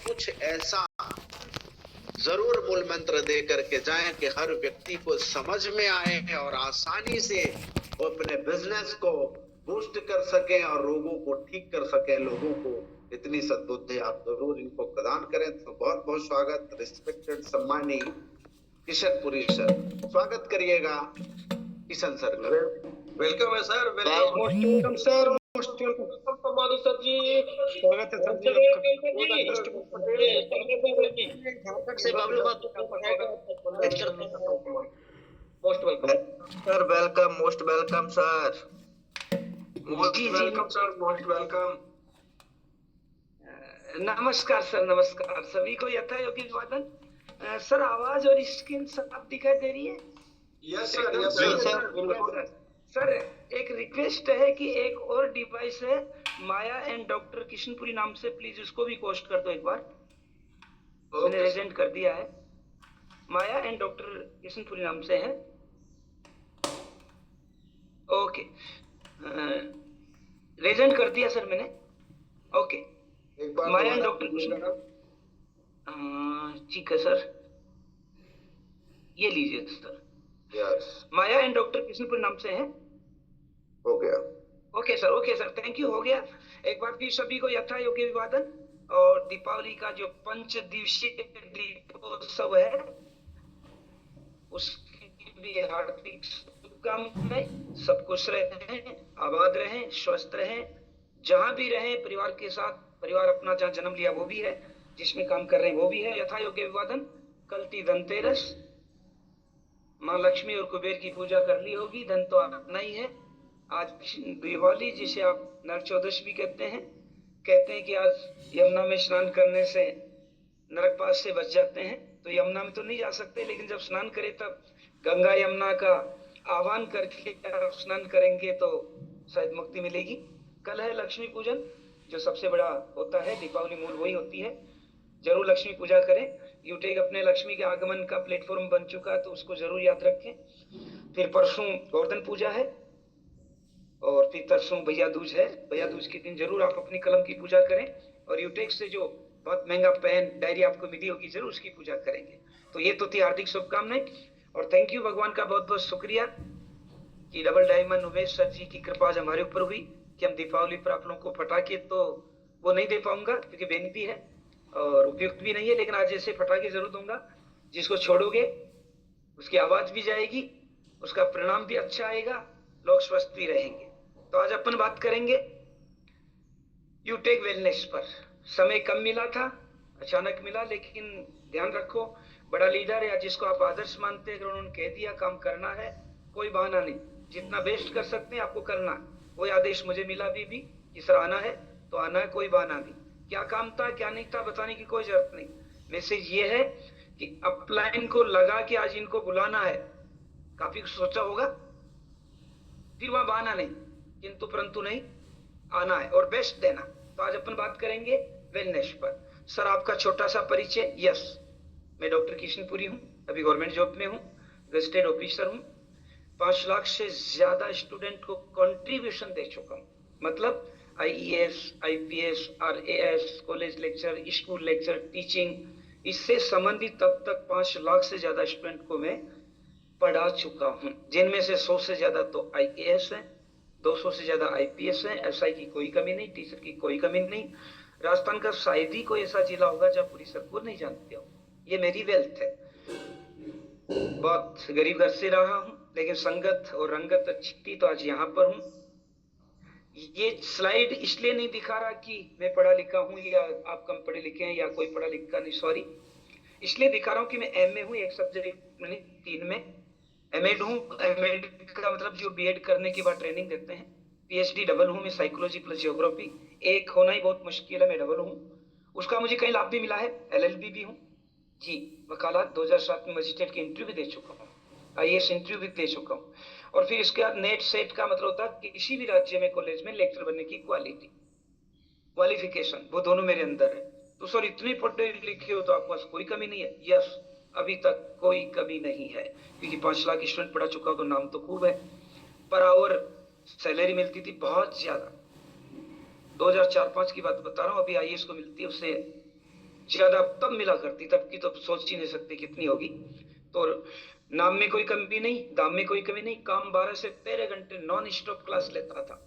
कुछ ऐसा जरूर मूल मंत्र दे करके जाएं कि हर व्यक्ति को समझ में आए और आसानी से वो अपने बिजनेस को बूस्ट कर सकें और लोगों को ठीक कर सकें। लोगों को इतनी सद्बुद्धि आप जरूर इनको प्रदान करें। तो बहुत बहुत स्वागत, रिस्पेक्टेड सम्मानी किशनपुरी सर, स्वागत करिएगा किशन सर का। वेलकम है sir, welcome. Most welcome sir, most welcome सम्मानित सर जी, स्वागत है सर जी आपका। Most welcome sir, welcome, most welcome sir. Most welcome sir, most welcome. नमस्कार सर, नमस्कार सभी को। यथा योगी अभिवादन। सर, आवाज और स्क्रीन साफ दिखाई दे रही है? Yes sir, yes sir. Sir, एक रिक्वेस्ट है कि एक और डिवाइस है माया एंड डॉक्टर किशनपुरी नाम से, प्लीज उसको भी पोस्ट कर दो एक बार। मैंने रेजेंट कर दिया है, माया एंड डॉक्टर किशनपुरी नाम से है। ओके, रेजेंट कर दिया सर मैंने। ओके, एक बार माया एंड डॉक्टर ठीक है सर, ये लीजिए sir. Yes, Maya and doctor Kishanpuri नाम से है। हो गया। ओके सर, थैंक यू, हो गया। एक बार फिर सभी को यथा योग्य अभिवादन। और दीपावली का जो 5 दिवसीय दीपोत्सव है उसकी भी हार्दिक शुभकामनाएं। सब खुश रहें, आबाद रहें, स्वस्थ रहें, जहां भी रहें परिवार के साथ। परिवार अपना जहाँ जन्म लिया वो भी है, जिसमें काम कर रहे हैं वो भी है। यथा योग्य अभिवादन। कल थी धनतेरस, माँ लक्ष्मी और कुबेर की पूजा कर ली होगी, धन तो आना ही है। आज दिवाली, जिसे आप नरक चौदश भी कहते हैं कि आज यमुना में स्नान करने से नरकपात से बच जाते हैं। तो यमुना में तो नहीं जा सकते, लेकिन जब स्नान करें तब गंगा यमुना का आह्वान करके स्नान करेंगे तो शायद मुक्ति मिलेगी। कल है लक्ष्मी पूजन, जो सबसे बड़ा होता है। दीपावली मूल वही होती है। जरूर लक्ष्मी पूजा करें। यूटेक अपने लक्ष्मी के आगमन का प्लेटफॉर्म बन चुका है, तो उसको जरूर याद रखें। फिर परसों गोवर्धन पूजा है और फिर तरसों भैया दूज है। भैया दूज के दिन जरूर आप अपनी कलम की पूजा करें और यूटेक से जो बहुत महंगा पेन डायरी आपको मिली होगी जरूर उसकी पूजा करेंगे। तो ये तो थी हार्दिक शुभकामनाएं और थैंक यू, भगवान का बहुत बहुत शुक्रिया कि डबल डायमंड उमेश सर जी की कृपा आज हमारे ऊपर हुई कि हम दीपावली पर आप लोगों को पटाखे तो वो नहीं दे पाऊंगा क्योंकि बेनती है और उपयुक्त भी नहीं है, लेकिन आज ऐसे पटाखे जरूर दूंगा जिसको छोड़ोगे उसकी आवाज भी जाएगी, उसका परिणाम भी अच्छा आएगा, लोग स्वस्थ भी रहेंगे। तो आज अपन बात करेंगे यूटेक वेलनेस पर। समय कम मिला था, अचानक मिला, लेकिन ध्यान रखो, बड़ा लीडर या जिसको आप आदर्श मानते हैं, अगर उन्होंने कह दिया काम करना है, कोई बहाना नहीं। जितना बेस्ट कर सकते हैं आपको करना है। वही आदेश मुझे मिला भी कि सर आना है तो आना है, कोई बहाना नहीं। क्या काम था क्या नहीं था बताने की कोई जरूरत नहीं। मैसेज ये है कि अपलाइन को लगा कि आज इनको बुलाना है, काफी सोचा होगा, फिर वहां बहाना नहीं, किंतु परंतु नहीं, आना है और बेस्ट देना। तो आज अपन बात करेंगे वेलनेस पर। सर, आपका छोटा सा परिचय। यस, मैं डॉक्टर किशनपुरी हूँ, अभी गवर्नमेंट जॉब में हूँ, गजेटेड ऑफिसर हूँ। 5 लाख से ज्यादा स्टूडेंट को कंट्रीब्यूशन दे चुका हूँ, मतलब IES, IPS, RAS, college lecture, school lecture, teaching, इससे संबंधित तब तक 5 लाख से ज्यादा स्टूडेंट को मैं पढ़ा चुका हूँ, जिनमें से 100 से ज्यादा तो IAS है, 200 से ज्यादा IPS है। SI की कोई कमी नहीं, टीचर की कोई कमी नहीं। राजस्थान का शायद ही कोई ऐसा जिला होगा जहाँ पूरी सरकार नहीं जानते हो। ये मेरी वेल्थ है। बहुत गरीब घर से रहा हूँ, लेकिन संगत और रंगत अच्छी थी तो आज यहाँ पर हूँ। ये स्लाइड इसलिए नहीं दिखा रहा कि मैं पढ़ा लिखा हूँ या आप कम पढ़े लिखे हैं या कोई पढ़ा लिखा नहीं, सॉरी। इसलिए दिखा रहा हूँ कि मैं MA हूँ, एक सब्जेक्ट में 3 में, MAd हूँ। MAd का मतलब जो BEd करने के बाद ट्रेनिंग देते हैं। PhD डबल हूँ मैं, साइकोलॉजी प्लस जियोग्राफी। एक होना ही बहुत मुश्किल है, मैं डबल हूँ। उसका मुझे कई लाभ भी मिला है। LLB भी हूँ जी, वकालत 2007 में मजिस्ट्रेट की इंटरव्यू भी दे चुका हूँ, IAS इंटरव्यू भी दे चुका हूँ। और फिर इसके बाद नेट सेट का मतलब होता है किसी भी राज्य में कॉलेज में लेक्चर बनने की क्वालिफिकेशन, वो दोनों मेरे अंदर है। तो सर, इतने पढ़े लिखे हो तो आपके पास कोई कमी नहीं है। यस, अभी तक कोई कमी नहीं है, क्योंकि 5 लाख स्टूडेंट पढ़ा चुका तो नाम तो खूब है। पर आवर सैलरी मिलती थी बहुत ज्यादा। 2004-5 की बात बता रहा हूँ, अभी IAS को मिलती है उससे ज्यादा तब मिला करती, तब की तो सोच ही नहीं सकते कितनी होगी। तो नाम में कोई कमी नहीं, दाम में कोई कमी नहीं, काम 12 से 13 घंटे नॉन स्टॉप क्लास लेता था।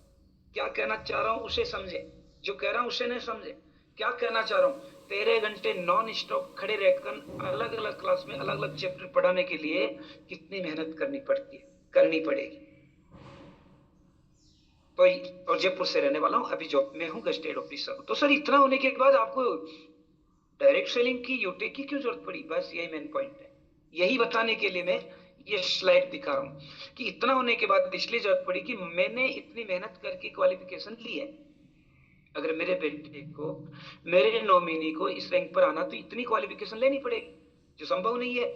क्या कहना चाह रहा हूं उसे समझे, जो कह रहा हूं उसे नहीं समझे। क्या कहना चाह रहा हूं, 13 घंटे नॉन स्टॉप खड़े रहकर अलग अलग क्लास में अलग अलग चैप्टर पढ़ाने के लिए कितनी मेहनत करनी पड़ती है, करनी पड़ेगी। तो और जयपुर से रहने वाला हूं, अभी जॉब में हूं, गस्टेड ऑफिसर हूं। तो सर इतना होने के बाद आपको डायरेक्ट सेलिंग की, यूटेक की क्यों जरूरत पड़ी? बस यही मेन पॉइंट है। यही बताने के लिए मैं ये स्लाइड दिखा रहा हूं कि इतना होने के बाद इसलिए जरूरत पड़ी कि मैंने इतनी मेहनत करके क्वालिफिकेशन ली है। अगर मेरे बेटे को, मेरे नॉमिनी को इस रैंक पर आना तो इतनी क्वालिफिकेशन लेनी पड़ेगी, जो संभव नहीं है।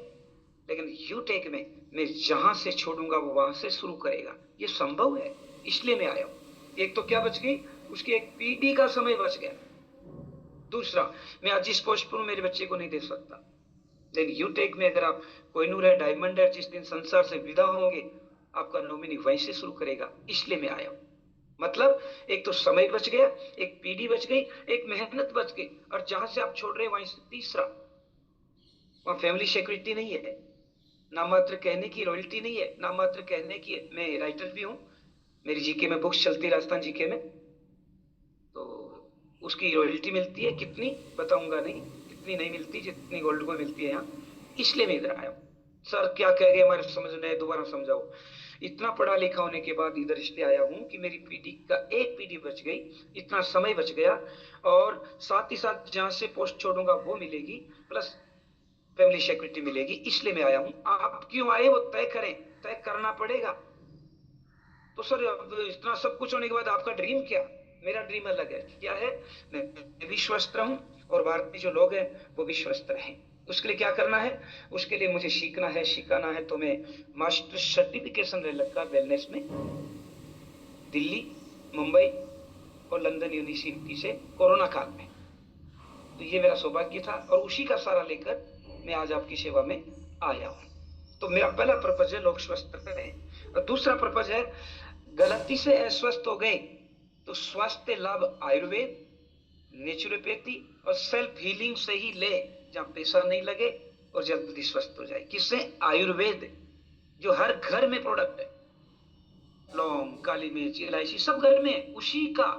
लेकिन यूटेक में मैं जहां से छोड़ूंगा वो वहां से शुरू करेगा, ये संभव है, इसलिए मैं आया हूं। एक तो क्या बच गई, उसकी एक पीढ़ी का समय बच गया। दूसरा, मैं आज जिस पोस्ट पर हूं मेरे बच्चे को नहीं दे सकता, लेकिन यूटेक में अगर आप कोहिनूर है, डायमंड है, जिस दिन संसार से विदा होंगे आपका नॉमिनी वहीं से शुरू करेगा, इसलिए मैं आया हूं। मतलब एक तो समय बच गया, एक पीढ़ी बच गई, एक मेहनत बच गई, और जहां से आप छोड़ रहे हैं वहीं से तीसरा, वहां फैमिली सिक्योरिटी नहीं है, नाम मात्र कहने की रॉयल्टी नहीं है, नाम मात्र कहने की। मैं राइटर भी हूं, मेरी जीके में बुक्स चलती है, राजस्थान जीके में, तो उसकी रॉयल्टी मिलती है। कितनी बताऊंगा नहीं, इतनी नहीं मिलती जितनी गोल्ड को मिलती है यहाँ, इसलिए मैं इधर आया हूं। सर क्या कह गए हमारे समझ में, दोबारा समझाओ। इतना पढ़ा लिखा होने के बाद इधर इसलिए आया हूं कि मेरी पीढ़ी का एक पीढ़ी बच गई, इतना समय बच गया, और साथ ही साथ जहां से पोस्ट छोड़ूंगा वो मिलेगी, प्लस फैमिली सिक्योरिटी मिलेगी, इसलिए मैं आया हूं। आप क्यों आए वो तय करें, तय करना पड़ेगा। तो सर अब इतना सब कुछ होने के बाद आपका ड्रीम क्या? मेरा ड्रीम अलग है। क्या है? मैं भी स्वस्थ रहूं और भारत में जो लोग हैं वो भी स्वस्थ रहें। उसके लिए क्या करना है? उसके लिए मुझे सीखना है, सिखाना है। तो मैं मास्टर सर्टिफिकेशन ले लगा वेलनेस में, दिल्ली, मुंबई और लंदन यूनिवर्सिटी से, कोरोना काल में। तो ये मेरा सौभाग्य था और उसी का सारा लेकर मैं आज आपकी सेवा में आया हूं। तो मेरा पहला पर्पज है लोग स्वस्थ रहें, और दूसरा पर्पज है गलती से अस्वस्थ हो गए तो स्वास्थ्य लाभ आयुर्वेद, नेचुरोपैथी और सेल्फ हीलिंग से ही ले, जहां पैसा नहीं लगे और जल्दी स्वस्थ हो जाए। किससे? आयुर्वेद, जो हर घर में प्रोडक्ट है, लौंग, काली मिर्च, इलायची सब घर में, उसी का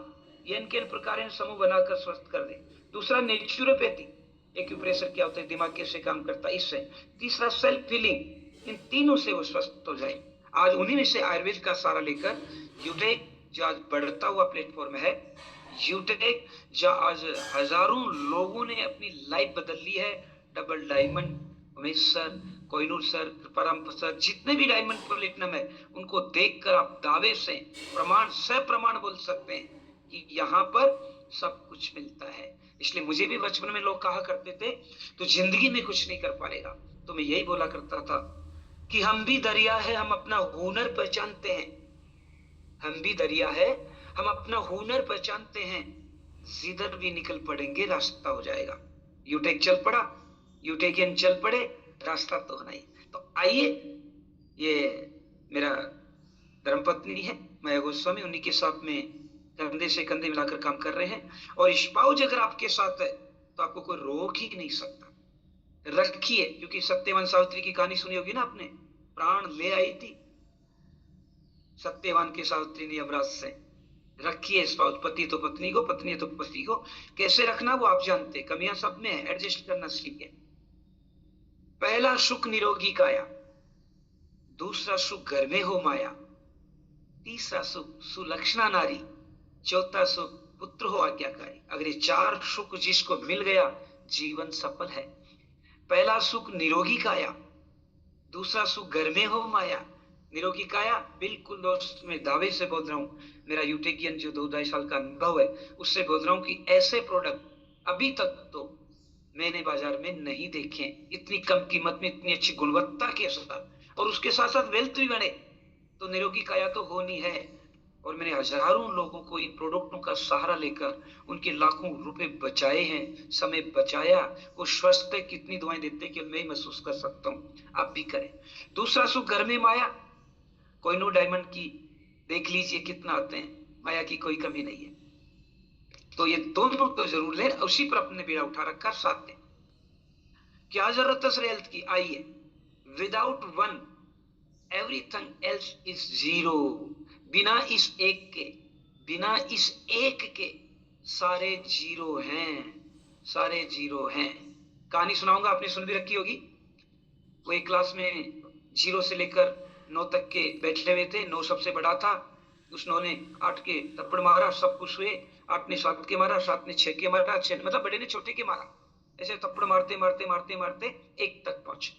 एन के प्रकार समूह बनाकर स्वस्थ कर दे। दूसरा नेचुरोपैथी, एक्यूप्रेशर क्या होता है, दिमाग कैसे काम करता है, इससे। तीसरा सेल्फ हीलिंग, इन तीनों से वो स्वस्थ हो जाए। आज उन्हीं में से आयुर्वेद का सारा लेकर यूटेक, जो आज बढ़ता हुआ प्लेटफॉर्म है, यूटेक जो आज हजारों लोगों ने अपनी लाइफ बदल ली है। Double diamond, Umesh sir, Kohinoor sir, Kriparam sir, जितने भी डायमंड प्लेटिनम है, उनको देखकर आप दावे से, प्रमाण से प्रमाण बोल सकते हैं कि यहाँ पर सब कुछ मिलता है। इसलिए मुझे भी बचपन में लोग कहा करते थे तो जिंदगी में कुछ नहीं कर पाएगा, तो मैं यही बोला करता था कि हम भी दरिया है, हम अपना हुनर पहचानते हैं। हम भी दरिया है, हम अपना हुनर पहचानते हैं, जिधर भी निकल पड़ेंगे रास्ता हो जाएगा। यूटेक चल पड़ा, यूटेकियन चल पड़े, रास्ता तो होना ही। तो आइए, ये मेरा धर्मपत्नी है माया गोस्वामी, उन्हीं के साथ में कंधे से कंधे मिलाकर काम कर रहे हैं। और स्पाउस अगर आपके साथ है तो आपको कोई रोक ही नहीं सकता। रखिए, क्योंकि सत्यवान सावित्री की कहानी सुनी होगी ना आपने, प्राण ले आई थी सत्यवान के सावित्री ने यमराज से। रखिए स्पाउस, पति तो पत्नी को, पत्नी तो पति को। कैसे रखना वो आप जानते, कमियां सब में है, एडजस्ट करना सीखिए। पहला सुख निरोगी काया, दूसरा सुख घर में हो माया, तीसरा सुख सुलक्षणा नारी, चौथा सुख पुत्र हो आज्ञाकारी। अगर ये चार सुख जिसको मिल गया, जीवन सफल है। पहला सुख निरोगी काया, दूसरा सुख घर में हो माया। निरोगी काया बिल्कुल दोस्त, मैं दावे से बोल रहा हूं, मेरा यूटेकियन जो 2-2.5 साल का अनुभव है उससे बोल रहा हूं कि ऐसे प्रोडक्ट अभी तक तो मैंने बाजार में नहीं देखे, इतनी कम कीमत में, इतनी अच्छी गुणवत्ता के साथ, और उसके साथ साथ वेल्थ भी बने। तो निरोगी काया तो होनी है। और मैंने हजारों लोगों को इन प्रोडक्टों का सहारा लेकर उनके लाखों रुपए बचाए हैं, समय बचाया। वो स्वस्थ है, कितनी दुआएं देते हैं कि मैं महसूस कर सकता हूं, आप भी करें। दूसरा सुख घर में माया, कोहिनूर डायमंड की देख लीजिए कितना आते हैं, माया की कोई कमी नहीं है। तो ये दोनों तो जरूर लें, उसी पर अपने बेड़ा उठा रखा साथ में। क्या जरूरत है सर हेल्थ की? आइए, without one everything else is zero. बिना इस एक के, बिना इस एक के सारे जीरो हैं, सारे जीरो हैं। कहानी सुनाऊंगा, आपने सुन भी रखी होगी। वो एक क्लास में 0 से लेकर 9 तक के बैठे हुए थे। 9 सबसे बड़ा था, उस 9 ने 8 के थप्पड़ मारा, सब खुश हुए। 8 ने 7 के मारा, 7 ने 6 के मारा, 6 मतलब बड़े ने छोटे के मारा। ऐसे थप्पड़ मारते मारते मारते मारते 1 तक पहुंचे।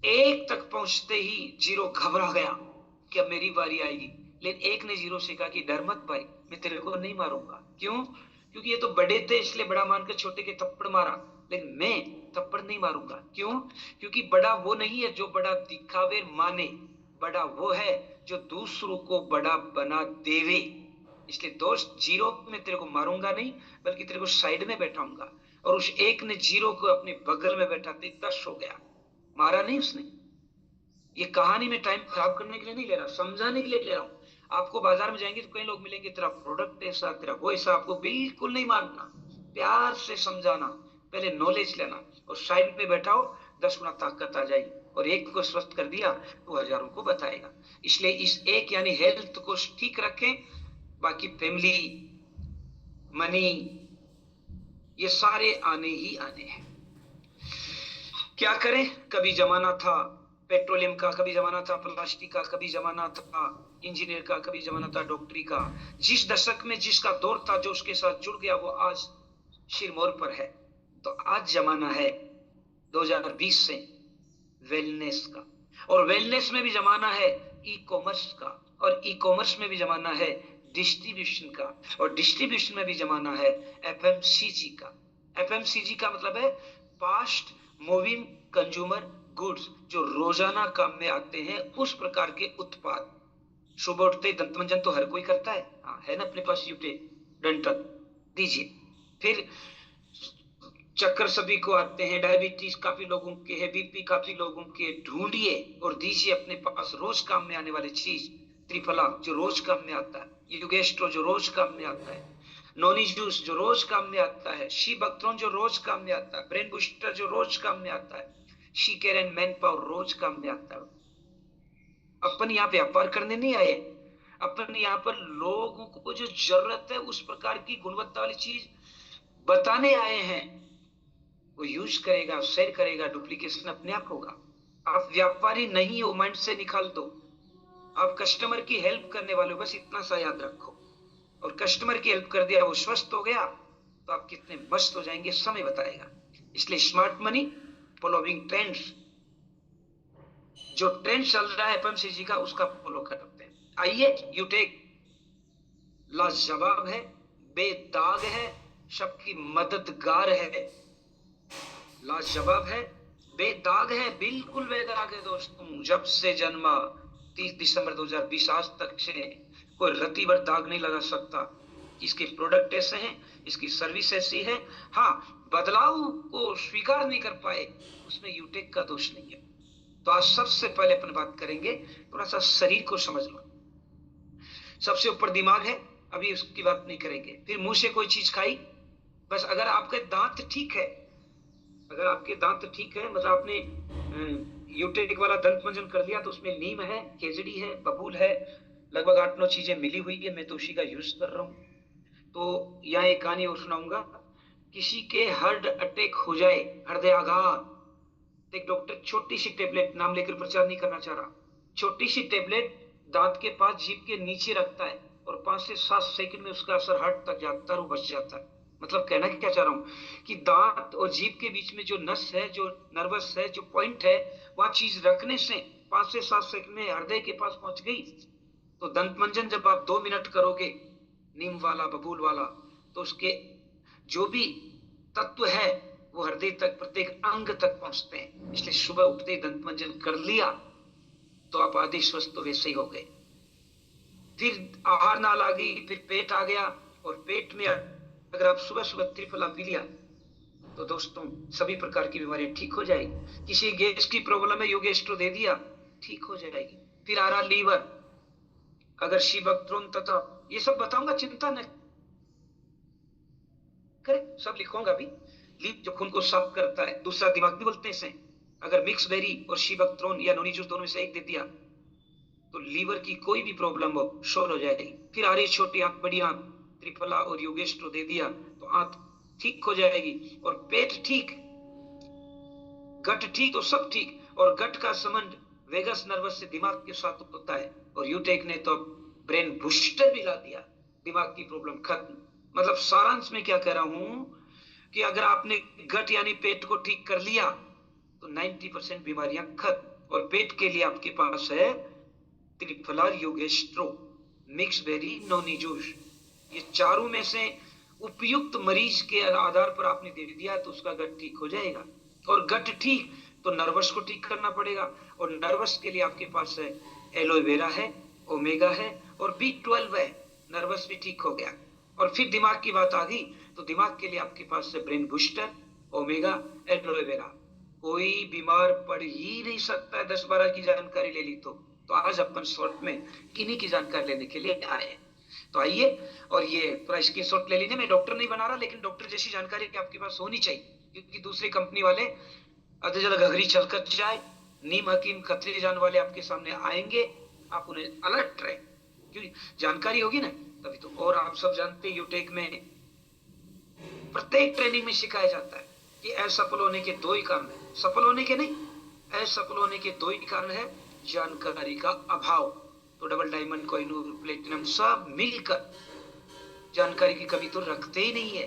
1 तक पहुंचते ही 0 घबरा गया कि अब मेरी बारी आएगी। लेकिन 1 ने 0 से कहा कि डर मत भाई, मैं तेरे को नहीं मारूंगा। क्यों? क्योंकि ये तो बड़े थे इसलिए बड़ा मानकर छोटे के थप्पड़ मारा, लेकिन मैं थप्पड़ नहीं मारूंगा। क्यों? क्योंकि बड़ा वो नहीं है जो बड़ा दिखावे माने, बड़ा वो है जो दूसरों को बड़ा बना देवे। इसलिए दोस्त, 0 में तेरे को मारूंगा नहीं, बल्कि तेरे को साइड में बैठाऊंगा। और उस 1 ने 0 को अपने बगल में बैठाते 10 हो गया, मारा नहीं उसने। ये कहानी में टाइम खराब करने के लिए नहीं ले रहा, समझाने के लिए ले रहा हूं। आपको बाजार में जाएंगे तो कई लोग मिलेंगे, तेरा प्रोडक्ट ऐसा, तेरा वो ऐसा, आपको बिल्कुल नहीं मानना, प्यार से समझाना, पहले नॉलेज लेना और साइड पे बैठाओ, 10 गुना ताकत आ जाएगी। और 1 को स्वस्थ कर दिया तो हजारों को बताएगा। इसलिए इस 1 यानी हेल्थ को ठीक रखें, बाकी फैमिली, मनी, ये सारे आने ही आने हैं। क्या करें? कभी जमाना था पेट्रोलियम का, कभी जमाना था प्लास्टिक का, कभी जमाना था इंजीनियर का, कभी जमाना था डॉक्टरी का। जिस दशक में जिसका दौर था, जो उसके साथ जुड़ गया, वो आज सिरमौर पर है। तो आज जमाना है 2020 से वेलनेस का, और वेलनेस में भी जमाना है ई कॉमर्स का, और ई कॉमर्स में भी जमाना है डिस्ट्रीब्यूशन का, और डिस्ट्रीब्यूशन में भी जमाना है एफएमसीजी का। एफएमसीजी का मतलब है फास्ट मूविंग कंज्यूमर गुड्स, जो रोजाना काम में आते हैं उस प्रकार के उत्पाद। सुबह उठते दंत मंजन तो हर कोई करता है, हाँ है ना अपने पास, यूटे डेंटल दीजिए। फिर चक्कर सभी को आते हैं, डायबिटीज काफी लोगों के है, बीपी काफी लोगों के, ढूंढिए और दीजिए अपने पास रोज काम में आने वाली चीज। त्रिफला जो रोज काम में आता है, युगेस्ट्रो जो रोज काम में आता है, नोनी जूस जो रोज काम में आता है, शी बक्ट्रोन जो रोज काम में आता है, ब्रेन बूस्टर जो रोज काम में आता है, she care and manpower रोज काम में आता है। अपन यहाँ व्यापार करने नहीं आए, अपन यहाँ पर लोगों को जो जरूरत है उस प्रकार की गुणवत्ता वाली चीज बताने आए हैं। वो यूज करेगा, शेयर करेगा, डुप्लीकेशन अपने आप होगा। आप व्यापारी नहीं हो, माइंड से निकाल दो। आप कस्टमर की हेल्प करने वाले हो, बस इतना सा याद रखो। और कस्टमर की हेल्प कर दिया, वो स्वस्थ हो गया, तो आप कितने मस्त हो जाएंगे समय बताएगा। इसलिए स्मार्ट मनी फॉलोइंग ट्रेंड्स, जो ट्रेंड चल रहा है एफएमसीजी का, उसका फॉलो करते हैं। आइए, यूटेक लाजवाब है, बेदाग है, सबकी मददगार है। लाजवाब है, बेदाग है, बिल्कुल बेदाग है दोस्तों। जब से जन्मा 30 दिसंबर 2020 आज तक से कोई रत्ती भर दाग नहीं लगा सकता। इसके प्रोडक्ट ऐसे हैं, इसकी सर्विस ऐसी है। हाँ, बदलाव को स्वीकार नहीं कर पाए, उसमें यूटेक का दोष नहीं है। तो आज सबसे पहले अपन बात करेंगे, थोड़ा सा शरीर को समझ लो। सबसे ऊपर दिमाग है, अभी उसकी बात नहीं करेंगे। फिर मुंह से कोई चीज खाई, बस अगर आपके दांत ठीक है, अगर आपके दांत ठीक है, मतलब आपने यूटेक वाला दंत मंजन कर लिया, तो उसमें नीम है, केजड़ी है, बबूल है, लगभग 8-9 चीजें मिली हुई है। मैं तो उसी का यूज कर रहा हूँ। तो यहाँ एक कहानी और सुनाऊंगा। किसी के हार्ट अटैक हो जाए, हृदयाघात, एक डॉक्टर छोटी सी टेबलेट, नाम लेकर प्रचार नहीं करना चाह रहा, छोटी सी टेबलेट दांत के पास, जीभ के नीचे रखता है, और 5 से 7 सेकंड में उसका असर हार्ट तक जाता है, वो बच जाता है। मतलब कहना क्या चाह रहा हूं कि दांत और जीभ के बीच में जो नस है, जो नर्वस है, जो पॉइंट है, वहां चीज रखने से 5 से 7 सेकंड में हृदय के पास पहुंच गई। तो दंत मंजन जब आप 2 मिनट करोगे, नीम वाला, बबूल वाला, तो उसके जो भी तत्व है वो हृदय तक, प्रत्येक अंग तक पहुंचते हैं। इसलिए सुबह उठते ही दंत मंजन कर लिया तो आप आधे स्वस्थ तो वैसे ही हो गए। फिर आहार नाल आ गई, फिर पेट आ गया, और पेट में अगर आप सुबह सुबह त्रिफला पी लिया तो दोस्तों सभी प्रकार की बीमारियां ठीक हो जाएगी। किसी गैस की प्रॉब्लम है, योगेस्ट्रो दे दिया, ठीक हो जाएगी। फिर आ रहा लीवर, अगर शिबक्ट्रोन तथा ये सब बताऊंगा, चिंता नहीं। करेक्ट, सब लिखूंगा भी। लीव जो खून को साफ करता है, दूसरा दिमाग भी बोलते हैं इसे। अगर मिक्स बेरी और शीबकथ्रोन या नोनी जूस दोनों में से एक दे दिया तो लीवर की कोई भी प्रॉब्लम हो सॉल्व हो जाएगी। फिर आ रही छोटी आंख, बड़ी आंख, त्रिफला और योगेस्ट्रो दे दिया तो आंख ठीक हो जाएगी। और पेट ठीक, गट ठीक तो सब ठीक। और गट का संबंध वेगस नर्वस से दिमाग के साथ होता है। और यूटेक ने तो ब्रेन बूस्टर भी ला दिया, दिमाग की प्रॉब्लम खत्म। मतलब सारांश में क्या कह रहा हूं कि अगर आपने गट यानी पेट को ठीक कर लिया तो 90% बीमारियां खत्म। और पेट के लिए आपके पास है त्रिफला, योगेस्ट्रो, मिक्स बेरी, नोनी जूस। ये चारों में से उपयुक्त मरीज के आधार पर आपने दे दिया तो उसका गट ठीक हो जाएगा। और गट ठीक तो नर्वस को ठीक करना पड़ेगा। और नर्वस के लिए आपके पास है एलोवेरा है, ओमेगा है और B12 है, नर्वस भी ठीक हो गया। और फिर दिमाग की बात आ गई तो दिमाग के लिए आपके पास है ब्रेन बूस्टर, ओमेगा, एलोवेरा। कोई बीमार पड़ ही नहीं सकता। 10-12 की जानकारी ले ली तो आज अपन शॉर्ट में किन्हीं की जानकारी लेने के लिए आए हैं। तो आइए, और ये पूरा स्क्रीनशॉट ले लीजिए। मैं डॉक्टर नहीं बना रहा, लेकिन डॉक्टर जैसी जानकारी आपके पास होनी चाहिए, क्योंकि दूसरी कंपनी वाले आधे ज्यादा घघरी छलकत जाए, नीम हकीम खतरे जान वाले आपके सामने आएंगे, आप उन्हें अलर्ट रहे, क्योंकि जानकारी होगी ना तभी तो। और आप सब जानते हैं यूटेक में प्रत्येक ट्रेनिंग में सिखाया जाता है कि असफल होने के दो ही कारण है, सफल होने के नहीं, असफल होने के दो ही कारण है, जानकारी का अभाव। तो डबल डायमंड, कोहिनूर, प्लेटिनम सब मिलकर जानकारी की कमी तो रखते ही नहीं है।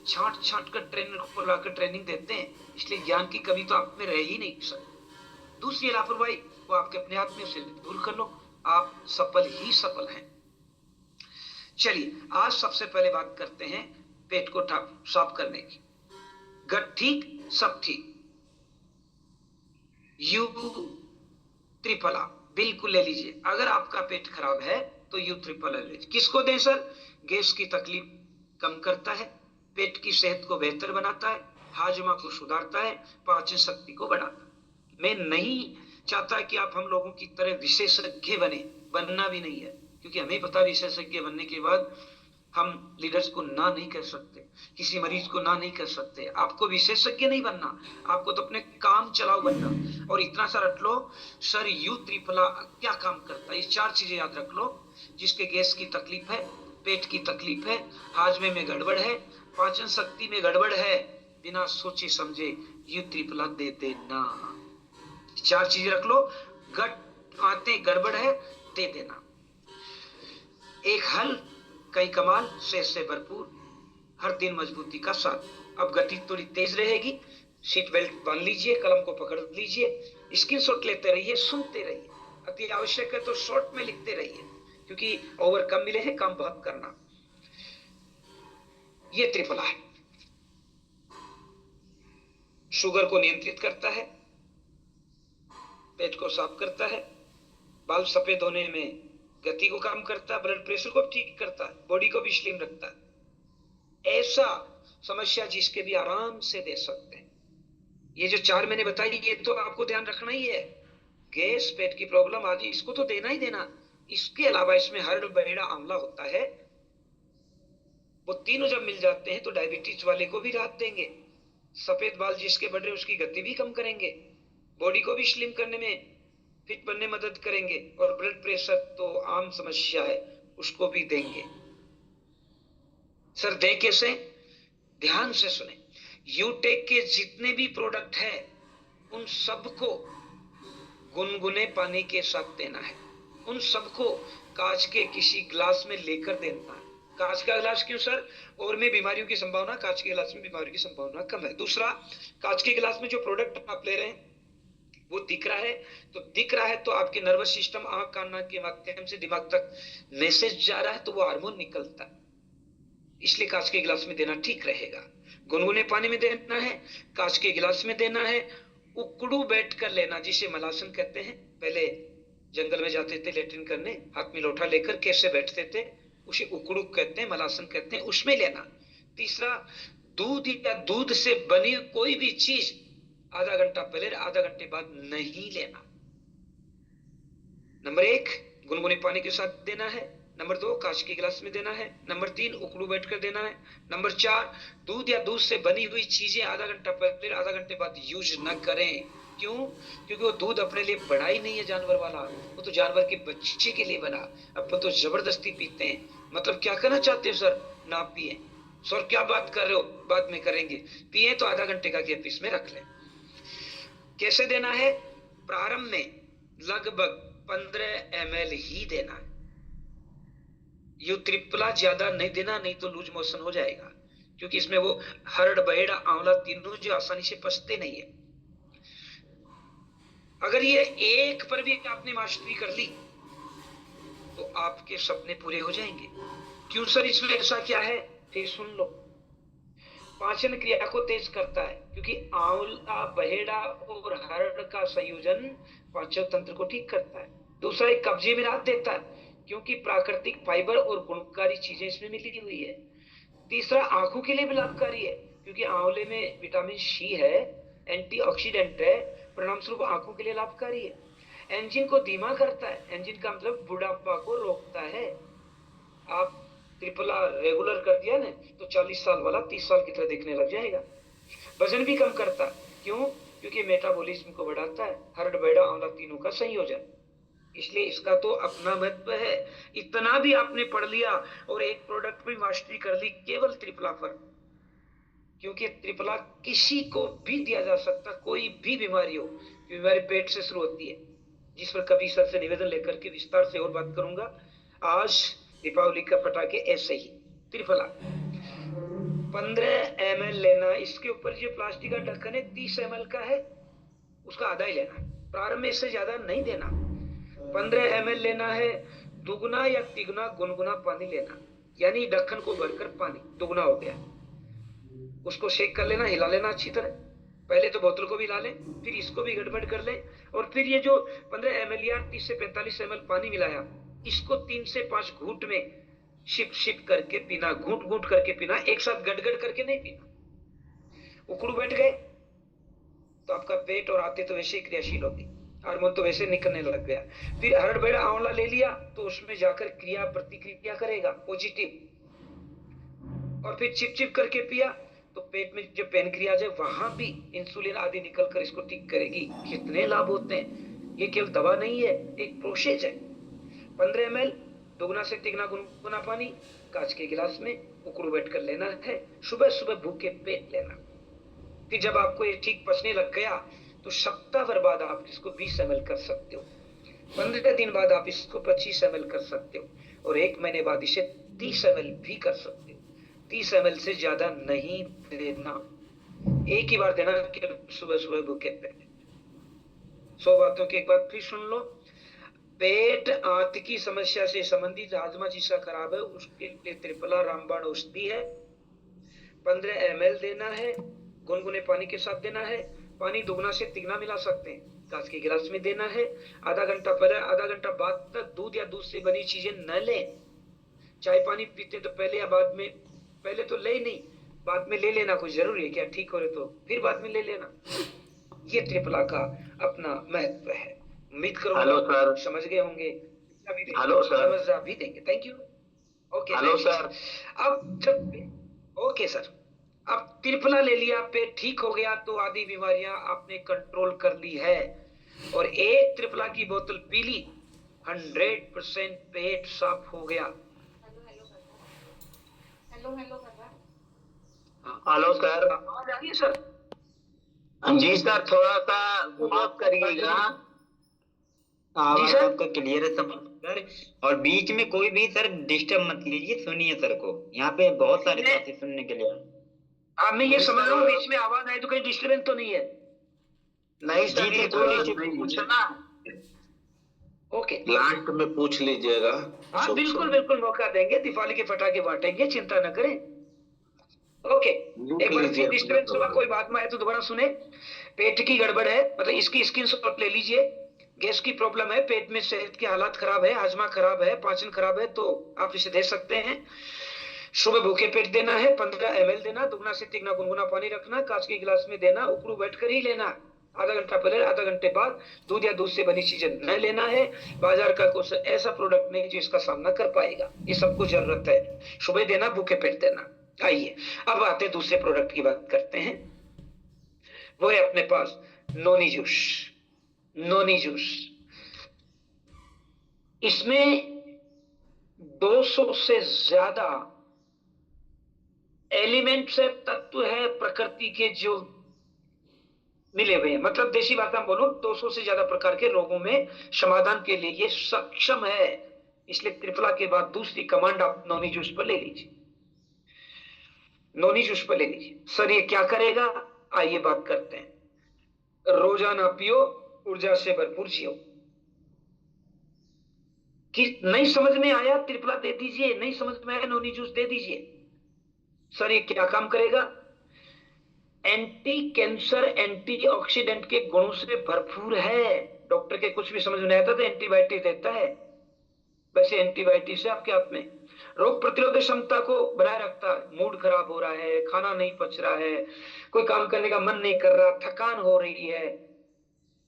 छांट छांट कर ट्रेनर को लाकर ट्रेनिंग देते हैं, इसलिए ज्ञान की कमी तो आप में रह ही नहीं सकती। दूसरी लापरवाही वो आपके अपने हाथ में, उसे दूर कर लो, आप सफल ही सफल हैं। चलिए आज सबसे पहले बात करते हैं पेट को साफ करने की। गट ठीक, सब ठीक, यू त्रिफला बिल्कुल ले लीजिए। अगर आपका पेट खराब है तो यू त्रिफला ले लीजिए। किसको दें सर? गैस की तकलीफ कम करता है, पेट की सेहत को बेहतर बनाता है, हाजमा को सुधारता है, पाचन शक्ति को बढ़ाता है। मैं नहीं चाहता कि आप हम लोगों की तरह विशेषज्ञ बने, बनना भी नहीं है, क्योंकि हमें पता विशेषज्ञ बनने के बाद हम लीडर्स को ना नहीं कह सकते, किसी मरीज को ना नहीं कह सकते। आपको विशेषज्ञ नहीं बनना, आपको तो अपने काम चलाओ बनना। और इतना सा रख लो सर, यू त्रिफला क्या काम करता है, ये 4 चीजें याद रख लो। जिसके गैस की तकलीफ है, पेट की तकलीफ है, हाजमे में गड़बड़ है, पाचन शक्ति में गड़बड़ है, बिना सोचे समझे यू त्रिफला दे देना। 4 चीजें रख लो, गट आते गड़बड़ है दे देना। एक हल, कई कमाल, सेहत से भरपूर, हर दिन मजबूती का साथ। अब गति थोड़ी तेज रहेगी, सीट बेल्ट बांध लीजिए, कलम को पकड़ लीजिए, स्क्रीनशॉट लेते रहिए, सुनते रहिए, अति आवश्यक है तो शॉर्ट में लिखते रहिए, क्योंकि ओवर कम मिले हैं, काम बहुत करना। ये त्रिफला है, शुगर को नियंत्रित करता है, पेट को साफ करता है, बाल सफेद होने में गति को कम करता है, ब्लड प्रेशर को ठीक करता है, बॉडी को भी स्लिम रखता है। ऐसा समस्या जिसके भी आराम से दे सकते हैं। ये जो 4 मैंने बताई, ये तो आपको ध्यान रखना ही है। गैस, पेट की प्रॉब्लम आदि, इसको तो देना ही देना। इसके अलावा इसमें हर्ड, बहेड़ा, आंवला होता है, वो तीनों जब मिल जाते हैं तो डायबिटीज वाले को भी राहत देंगे, सफेद बाल जिसके बढ़ रहे उसकी गति भी कम करेंगे, बॉडी को भी स्लिम करने में, फिट बनने में मदद करेंगे, और ब्लड प्रेशर तो आम समस्या है, उसको भी देंगे। सर दे कैसे? ध्यान से सुने। यूटेक के जितने भी प्रोडक्ट हैं उन सबको गुनगुने पानी के साथ देना है, उन सबको कांच के किसी ग्लास में लेकर देना है। कांच का गिलास क्यों सर? और में बीमारियों की संभावना, कांच के गिलास में बीमारियों की संभावना कम है। दूसरा, कांच के गिलास में जो प्रोडक्ट आप ले रहे हैं वो दिख रहा है, तो दिख रहा है तो आपके नर्वस सिस्टम, आंख कान नाक के माध्यम से दिमाग तक मैसेज जा रहा है, तो वो हार्मोन निकलता है, इसलिए कांच के गिलास में देना ठीक रहेगा। गुनगुने पानी में देना है, कांच के गिलास में देना है, उकड़ू बैठ कर लेना, जिसे मलासन कहते हैं। पहले जंगल में जाते थे लेट्रिन करने, हाथ में लोटा लेकर कैसे बैठते थे, उसे उकड़ू कहते हैं, मलासन कहते हैं, उसमें लेना। तीसरा, दूध या दूध से बनी कोई भी चीज आधा घंटा पहले, आधा घंटे बाद नहीं लेना। नंबर 1 गुनगुने पानी के साथ देना है। नंबर 2 कांच के गिलास में देना है। नंबर 3 उकड़ू बैठकर देना है। नंबर 4 दूध या दूध से बनी हुई चीजें आधा घंटा पहले आधा घंटे बाद यूज न करें। क्यों? क्योंकि वो दूध अपने लिए बना ही नहीं है जानवर वाला, वो तो जानवर के बच्चे के लिए बना। अपन तो जबरदस्ती पीते हैं। मतलब क्या कहना चाहते हो सर? ना पिए। सर क्या बात कर रहे हो? बाद में करेंगे। पिए तो आधा घंटे का गैप इसमें रख लें। कैसे देना है? प्रारंभ में लगभग 15 ml ही देना है। यू त्रिपला ज्यादा नहीं देना, नहीं तो लूज मोशन हो जाएगा, क्योंकि इसमें वो हरड़ बहेड़ा आंवला तीनों जो आसानी से पचते नहीं है। अगर ये एक पर भी आपने मास्टरी कर ली तो आपके सपने पूरे हो जाएंगे। क्यों सर इसमें ऐसा क्या है? फिर सुन लो। पाचन क्रिया को तेज करता है, क्योंकि आंवला बहेड़ा और हरड़ का संयोजन पाचन तंत्र को ठीक करता है। दूसरा, एक कब्जे में राहत देता है, क्योंकि प्राकृतिक फाइबर और गुणकारी चीजें इसमें मिली हुई है। तीसरा, आंखों के लिए भी लाभकारी है, क्योंकि आंवले में विटामिन सी है, एंटीऑक्सीडेंट है, परिणाम स्वरूप आंखों के लिए लाभकारी है। एंजिन को धीमा करता है। एंजिन का मतलब बुढ़ापा को रोकता है। आप त्रिपला रेगुलर कर दिया ना तो 40 साल वाला 30 साल की तरह दिखने लग जाएगा। वजन भी कम करता है। क्यों? क्योंकि मेटाबॉलिज्म को बढ़ाता है। हरड़ बहेड़ा आंवला तीनों का संयोजन, इसलिए इसका तो अपना महत्व है। इतना भी आपने पढ़ लिया और एक प्रोडक्ट भी मास्टरी कर ली केवल त्रिपला पर, क्योंकि त्रिपला किसी को भी दिया जा सकता, कोई भी बीमारी हो। बीमारी पेट से शुरू होती है, जिस पर कभी सर से निवेदन लेकर के विस्तार से और बात करूंगा। आज दीपावली का पटाखे ऐसे ही। त्रिफला 15 ml लेना। इसके ऊपर जो प्लास्टिक का ढक्कन है 30 ml का है, उसका आधा ही लेना। प्रारंभ में इससे ज्यादा नहीं देना। 15 ml लेना है। दुगना या तिगुना गुनगुना पानी लेना, यानी ढक्कन को भरकर पानी दुगना हो गया, उसको शेक कर लेना, हिला लेना अच्छी तरह। पहले तो बोतल को भी हिला लें, फिर इसको भी गड़बड़ कर लें, और फिर ये जो 15 ml या 30 से 45 ml पानी मिलाया, इसको 3 से 5 घूंट में शिप शिप करके पीना, घूंट घूंट करके पीना, एक साथ गड़गड़ करके नहीं पीना। उकड़ू बैठ गए तो आपका पेट और आंतें तो वैसे ही क्रियाशील होगी, हार्मोन तो वैसे निकलने लग गया। फिर हरड़ बहेड़ा आंवला ले लिया तो उसमें जाकर क्रिया प्रतिक्रिया करेगा पॉजिटिव, और फिर चिप चिप करके पिया तो पेट में जो पेनक्रियाज है वहां भी इंसुलिन आदि निकल कर इसको ठीक करेगी। कितने लाभ होते हैं! ये केवल दवा नहीं है, एक प्रोसेस है। 15 ml दुगना से तिगुना गुनगुना पानी कांच के गिलास में उकड़ू बैठ कर लेना है। सुबह सुबह भूखे पेट लेना। फिर जब आपको ये ठीक पचने लग गया तो सप्ताह भर बाद आप इसको 20 ml कर सकते हो। 15 दिन बाद आप इसको 25 ml कर सकते हो, और 1 महीने बाद इसे 30 ml भी कर सकते हो। 30 ml से ज्यादा नहीं देना, एक ही बार देना कि सुबह सुबह भूखे पेट। 100 बातों की एक बात फिर सुन लो। पेट आंत की समस्या से संबंधित हाजमा जिसका खराब है उसके लिए त्रिफला रामबाण औषधि है। 15 ml देना है, गुनगुने पानी के साथ देना है। पानी दुगना से तिगुना मिला सकते हैं, कांच के गिलास में देना है। आधा घंटा पहले आधा घंटा बाद तक दूध या दूध से बनी चीजें न लें। चाय पानी पीते तो पहले या बाद में, पहले तो ले नहीं, बाद में ले लेना। कोई जरूरी है क्या? ठीक हो रहे तो फिर बाद में ले लेना। ये त्रिफला का अपना महत्व है। उम्मीद करूंगा समझ गए होंगे। Hello sir. समझ भी देंगे। Thank you. Okay. Hello sir. अब जब ओके सर, अब त्रिफला ले लिया, पेट ठीक हो गया तो आदि बीमारियां आपने कंट्रोल कर ली है, और एक त्रिफला की बोतल पी ली, 100% पेट साफ हो गया। Hello sir. आवाज आ रही है सर? जी सर, थोड़ा सा माफ करिएगा, आवाज आपका क्लियर है सर, और बीच में कोई भी सर डिस्टर्ब मत कीजिए, सुनिए सर को। यहाँ पे बहुत सारे बातें सुनने के लिए। मैं ये समझ रहा हूँ बीच में आवाज आए तो कहीं डिस्टर्बेंस तो नहीं है? नहीं सर, ये पूछना। ओके, लास्ट में पूछ लीजिएगा। हाँ बिल्कुल बिल्कुल, मौका देंगे। दिवाली के पटाखे बांटेंगे, चिंता न करें। ओके, एक बार फिर डिस्टर्बेंस हुआ, कोई बात में आए तो दोबारा सुने। पेट की गड़बड़ है, मतलब इसकी स्क्रीनशॉट ले लीजिए। गैस की प्रॉब्लम है, पेट में सेहत के हालात खराब है, हाजमा खराब है, पाचन खराब है, तो आप इसे दे सकते हैं। सुबह भूखे पेट देना है, 15 ml देना, दुगना से तिगुना गुनगुना पानी रखना, कांच के गिलास में देना, उकड़ू बैठ कर ही लेना। आधा घंटा पहले, आधा घंटे बाद दूध या दूध से बनी चीजें न लेना है। बाजार का कुछ ऐसा प्रोडक्ट नहीं जो इसका सामना कर पाएगा। ये सबको जरूरत है। सुबह देना, भूखे पेट देना। आइए अब आते दूसरे प्रोडक्ट की बात करते हैं। वो है अपने पास नोनी जूस। नोनी जूस, इसमें 200 से ज्यादा एलिमेंट्स है, तत्व है प्रकृति के जो मिले हुए हैं। मतलब देसी भाषा में बोलो, 200 से ज्यादा प्रकार के रोगों में समाधान के लिए ये सक्षम है। इसलिए त्रिफला के बाद दूसरी कमांड आप नोनी जूस पर ले लीजिए। नोनी जूस पर ले लीजिए। सर ये क्या करेगा, आइए बात करते हैं। रोजाना पियो, ऊर्जा से भरपूर जियो। कि नहीं समझ में आया, त्रिफला दे दीजिए। नहीं समझ में आया, नोनी जूस दे दीजिए। सर ये क्या काम करेगा, एंटी कैंसर, एंटीऑक्सीडेंट के गुणों से भरपूर है। डॉक्टर के कुछ भी समझ में नहीं आता तो एंटीबायोटिक देता है, वैसे एंटीबायोटिक से आपके हाथ में रोग प्रतिरोधक क्षमता को बनाए रखता है। मूड खराब हो रहा है, खाना नहीं पच रहा है, कोई काम करने का मन नहीं कर रहा, थकान हो रही है,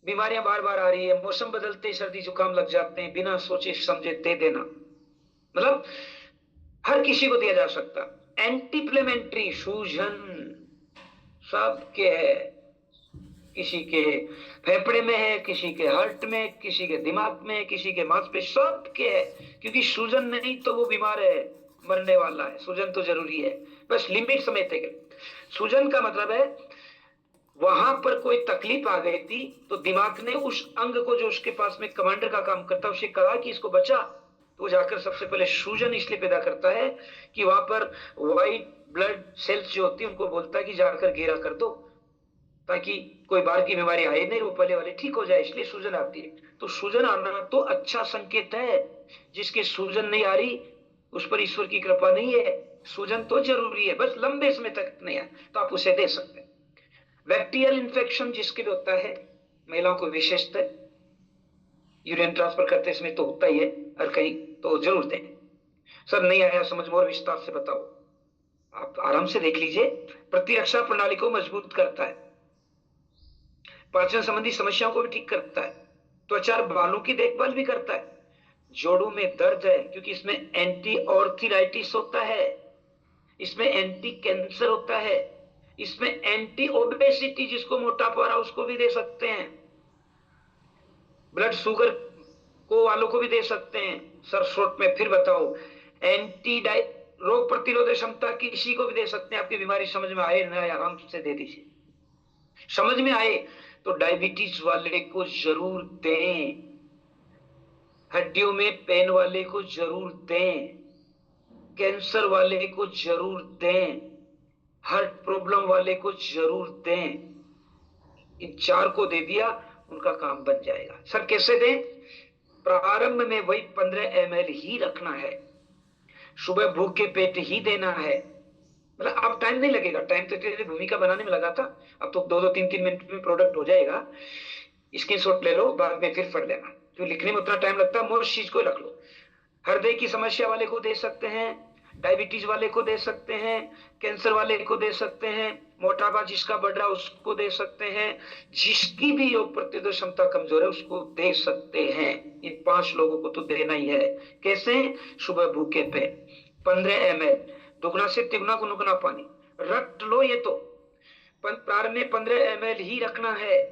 बीमारियां बार बार आ रही है, मौसम बदलते ही सर्दी जुकाम लग जाते हैं, बिना सोचे समझे दे देना। मतलब हर किसी को दिया जा सकता। एंटीप्लेमेंट्री, सूजन सबके है। किसी के फेफड़े में है, किसी के हार्ट में, किसी के दिमाग में, किसी के मांसपेशी, सबके है। क्योंकि सूजन नहीं तो वो बीमार है, मरने वाला है। सूजन तो जरूरी है, बस लिमिट समय तक। सूजन का मतलब है वहां पर कोई तकलीफ आ गई थी तो दिमाग ने उस अंग को जो उसके पास में कमांडर का काम करता है उसे कहा कि इसको बचा, तो जाकर सबसे पहले सूजन इसलिए पैदा करता है कि वहां पर व्हाइट ब्लड सेल्स जो होती है उनको बोलता है कि जाकर घेरा कर दो, ताकि कोई बाहर की बीमारी आए नहीं, वो पहले वाले ठीक हो जाए। इसलिए सूजन आती है। तो सूजन आना तो अच्छा संकेत है। जिसके सूजन नहीं आ रही उस पर ईश्वर की कृपा नहीं है। सूजन तो जरूरी है, बस लंबे समय तक नहीं है तो आप उसे दे सकते हैं। बैक्टीरियल इन्फेक्शन जिसके लिए होता है, महिलाओं को विशेषतः यूरिन ट्रांसफर करते समय तो होता ही है, हर कहीं, तो जरूर दें। सर नहीं आया समझ में, और विस्तार से बताओ। आप आराम से देख लीजिए। प्रतिरक्षा प्रणाली को मजबूत करता है, पाचन संबंधी समस्याओं को भी ठीक करता है, त्वचा बालों की देखभाल भी करता है। जोड़ों में दर्द है क्योंकि इसमें एंटी ऑर्थराइटिस होता है, इसमें एंटी कैंसर होता है, इसमें एंटी ओबेसिटी, जिसको मोटापा रहा उसको भी दे सकते हैं, ब्लड शुगर को वालों को भी दे सकते हैं। सर शॉर्ट में फिर बताओ, एंटी रोग प्रतिरोधक क्षमता किसी को भी दे सकते हैं। आपकी बीमारी समझ में आए ना, आराम से दे दीजिए। समझ में आए तो डायबिटीज वाले को जरूर दें, हड्डियों में पेन वाले को जरूर दें, कैंसर वाले को जरूर दें, हार्ट प्रॉब्लम वाले को जरूर दें। इन 4 को दे दिया, उनका काम बन जाएगा। सर कैसे दें? प्रारंभ में वही 15 ml ही रखना है, सुबह भूखे पेट ही देना है। मतलब अब टाइम नहीं लगेगा, टाइम तो तेरे भूमिका बनाने में लगा था, अब तो 2-2, 3-3 मिनट में प्रोडक्ट हो जाएगा। स्क्रीनशॉट ले लो, बाद में फिर पढ़ लेना, जो लिखने में उतना टाइम लगता है मोस्ट चीज को रख लो। हृदय की समस्या वाले को दे सकते हैं, डायबिटीज वाले को दे सकते हैं, कैंसर वाले को दे सकते हैं, मोटापा जिसका बढ़ रहा है उसको दे सकते हैं, जिसकी भी योग प्रतिरोधक क्षमता कमजोर है उसको दे सकते हैं। इन 5 लोगों को तो देना ही है। कैसे? सुबह भूखे पे 15 ml, दुगना से तिगुना गुनगुना पानी रट लो। ये तो प्रारंभ में 15 ml ही रखना है,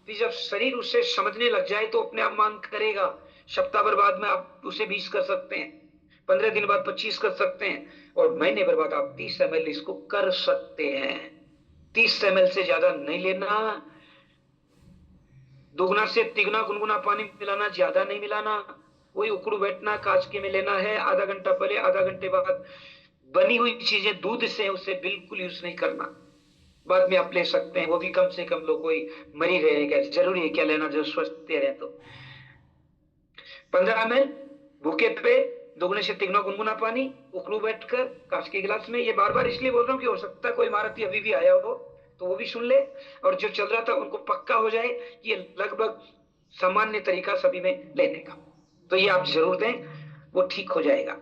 फिर जब शरीर उसे समझने लग जाए तो अपने आप मांग करेगा। सप्ताह भर बाद में आप उसे 20 कर सकते हैं, 15 दिन बाद 25 कर सकते हैं, और महीने भर बाद आप 30 ml इसको कर सकते हैं। 30 ml से ज्यादा नहीं लेना, दुगना से तिगुना गुनगुना पानी मिलाना, ज्यादा नहीं मिलाना। वही उकड़ू बैठना कांच के में लेना है, आधा घंटा पहले आधा घंटे बाद बनी हुई चीजें दूध से उसे बिल्कुल यूज नहीं करना। बाद में आप ले सकते हैं, वो भी कम से कम लोग कोई मरी रहे, क्या जरूरी है क्या लेना, जो स्वस्थ रहे। तो 15 ml भूखे पे दुगने से तिगुना गुनगुना पानी, उकड़ू बैठकर कांच के गिलास में। ये बार बार इसलिए बोल रहा हूँ कि हो सकता है कोई इमारती अभी भी आया हो तो वो भी सुन ले, और जो चल रहा था उनको पक्का हो जाए कि ये लगभग सामान्य तरीका सभी में लेने का। तो ये आप जरूर दें, वो ठीक हो जाएगा।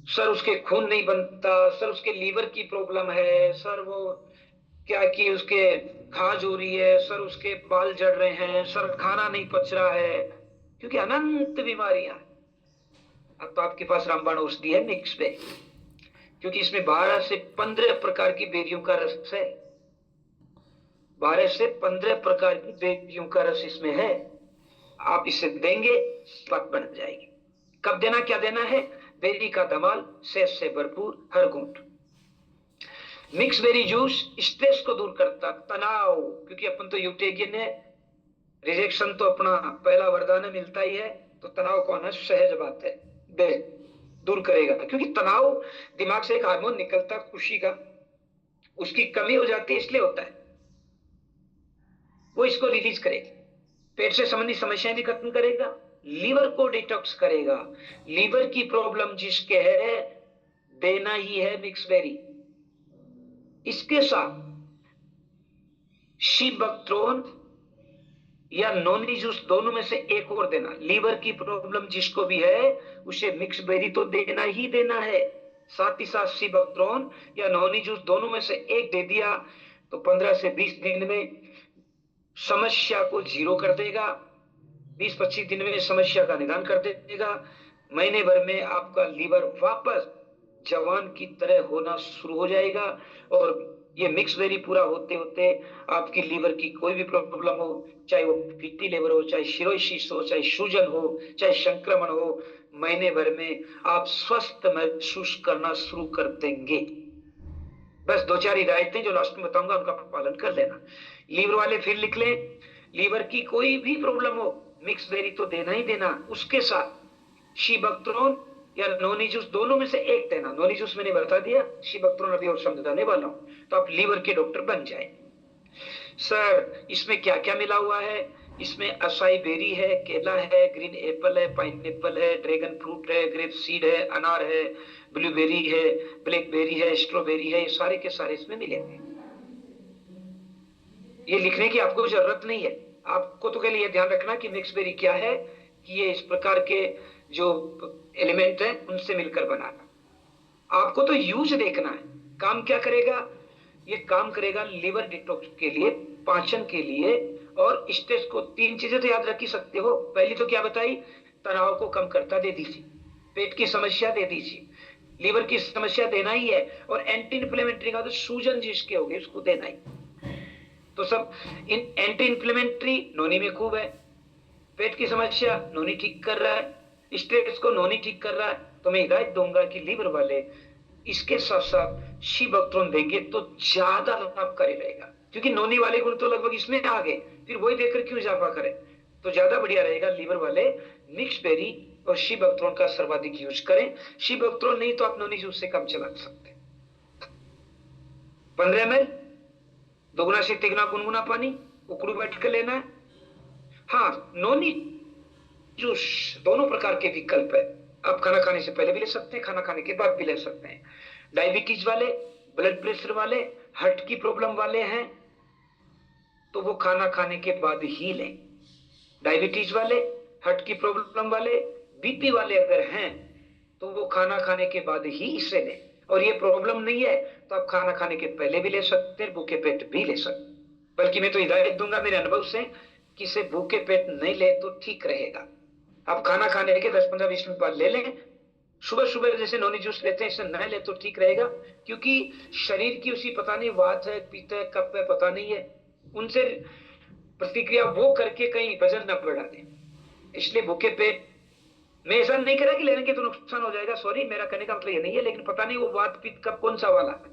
सर उसके खून नहीं बनता, सर उसके लीवर की प्रॉब्लम है, सर वो क्या कि उसके खाज हो रही है, सर उसके बाल जड़ रहे हैं, सर खाना नहीं पच रहा है, क्योंकि अनंत बीमारियां। अब तो आपके पास रामबाण औषधि है मिक्स में, क्योंकि इसमें 12 से 15 प्रकार की बेरियों का रस है। 12 से 15 प्रकार की बेरियों का रस इसमें है। आप इसे देंगे, बात बन जाएगी। कब देना, क्या देना है? बेरी का धमाल, सेहत से भरपूर हर घूंट। मिक्स बेरी जूस स्ट्रेस को दूर करता, तनाव, क्योंकि अपन तो यूटेगियन है, रिजेक्शन तो अपना पहला वरदान मिलता ही है, तो तनाव को आना सहज बात है, दे दूर करेगा। क्योंकि तनाव, दिमाग से एक हार्मोन निकलता खुशी का, उसकी कमी हो जाती है, इसलिए होता है, वो इसको रिलीज करेगा। पेट से संबंधित समस्याएं भी खत्म करेगा, लीवर को डिटॉक्स करेगा। लीवर की प्रॉब्लम जिसके है, देना ही है मिक्स बेरी। इसके साथ शिबक्ट्रोन या नोनी जूस, दोनों में से एक और देना। लीवर की प्रॉब्लम जिसको भी है, उसे मिक्स बेरी तो देना ही देना है, साथ ही साथ शिबक्ट्रोन या नोनी जूस, दोनों में से एक दे दिया तो 15 से 20 दिन में समस्या को जीरो कर देगा। 20-25 दिन में समस्या का निदान कर देगा। महीने भर में आपका लीवर वापस जवान की तरह होना शुरू हो जाएगा। और ये मिक्स बेरी पूरा होते होते आपकी लीवर की कोई भी प्रॉब्लम हो, चाहे वो फैटी लीवर हो, चाहे सिरोसिस हो, चाहे सूजन हो, चाहे संक्रमण हो, महीने भर में आप स्वस्थ महसूस करना शुरू कर देंगे। बस 2-4 हिदायतें जो लास्ट में बताऊंगा, उनका पालन कर लेना। लीवर वाले फिर लिख लें, लीवर की कोई भी प्रॉब्लम हो, मिक्स बेरी तो देना ही देना। उसके साथ शिबक्ट्रोन या नोनी जूस, दोनों में से एक देना। नोनी जूस मैंने बता दिया, शिबक्ट्रोन अभी और समझाने वाला हूं, तो आप लीवर के डॉक्टर बन जाए। सर इसमें क्या क्या मिला हुआ है? इसमें असाई बेरी है, केला है, ग्रीन एप्पल है, पाइनएप्पल है, ड्रैगन फ्रूट है, ग्रेप सीड है, अनार है, ब्लूबेरी है, ब्लैकबेरी है, स्ट्रॉबेरी है, ये सारे के सारे इसमें मिलेंगे। ये लिखने की आपको जरूरत नहीं है, आपको तो केवल ये ध्यान रखना कि मिक्स बेरी क्या है, कि ये इस प्रकार के जो एलिमेंट है उनसे मिलकर बनाना। आपको तो यूज देखना है, काम क्या करेगा? ये काम करेगा लीवर डिटॉक्स के लिए, पाचन के लिए, और स्ट्रेस को। 3 चीजें तो याद रख ही सकते हो। पहली तो क्या बताई? तनाव को कम करता दे दीजिए, पेट की समस्या दे दीजिए, लीवर की समस्या देना ही है, और एंटी इन्फ्लेमेटरी का तो सूजन जिसके होगी उसको देना ही। तो सब इन एंटी इन्फ्लेमेटरी नोनी में खूब है, पेट की समस्या नोनी ठीक कर रहा है, स्ट्रेस को नोनी ठीक कर रहा है। तो मैं हिदायत दूंगा कि लीवर वाले इसके साथ साथ शिबक्ट्रोन देंगे तो ज्यादा लाभकारी रहेगा, क्योंकि नोनी वाले गुण तो लगभग इसमें आ गए, फिर वही देकर क्यों इजाफा करें? तो ज्यादा बढ़िया रहेगा लीवर वाले मिक्स बेरी और शिबक्ट्रोन का सर्वाधिक यूज करें। शिबक्ट्रोन नहीं तो आप नोनी जूस से कम चला सकते। 15 ml, दोगुना से तिगुना गुनगुना पानी, उकड़ू बैठ कर लेना है। हाँ, नोनी जूस दोनों प्रकार के विकल्प है, आप खाना खाने से पहले भी ले सकते हैं, खाना खाने के बाद भी ले सकते हैं। डायबिटीज वाले, ब्लड प्रेशर वाले, हार्ट की प्रॉब्लम वाले हैं तो वो खाना खाने के बाद ही लें। डायबिटीज वाले, हार्ट की प्रॉब्लम वाले, बीपी वाले अगर हैं तो वो खाना खाने के बाद ही इसे लें। और ये प्रॉब्लम नहीं है तो आप खाना खाने के पहले भी ले सकते हैं, भूखे पेट भी ले सकते हैं। बल्कि मैं तो हिदायत दूंगा मेरे अनुभव से कि इसे भूखे पेट नहीं ले तो ठीक रहेगा। आप खाना खाने के 10-15-20 मिनट बाद ले लें। सुबह सुबह जैसे नोनी जूस लेते हैं, इसे न ले तो ठीक रहेगा, क्योंकि शरीर की उसी पता नहीं वात है, पित्त है, कफ है, पता नहीं है, उनसे प्रतिक्रिया वो करके कहीं वजन न बढ़ा दे। इसलिए भूखे पेट, मैं ऐसा नहीं कह रहा कि लेने के तो नुकसान हो जाएगा, सॉरी, मेरा कहने का मतलब ये नहीं है, लेकिन पता नहीं वो वात पित्त कफ कौन सा वाला है।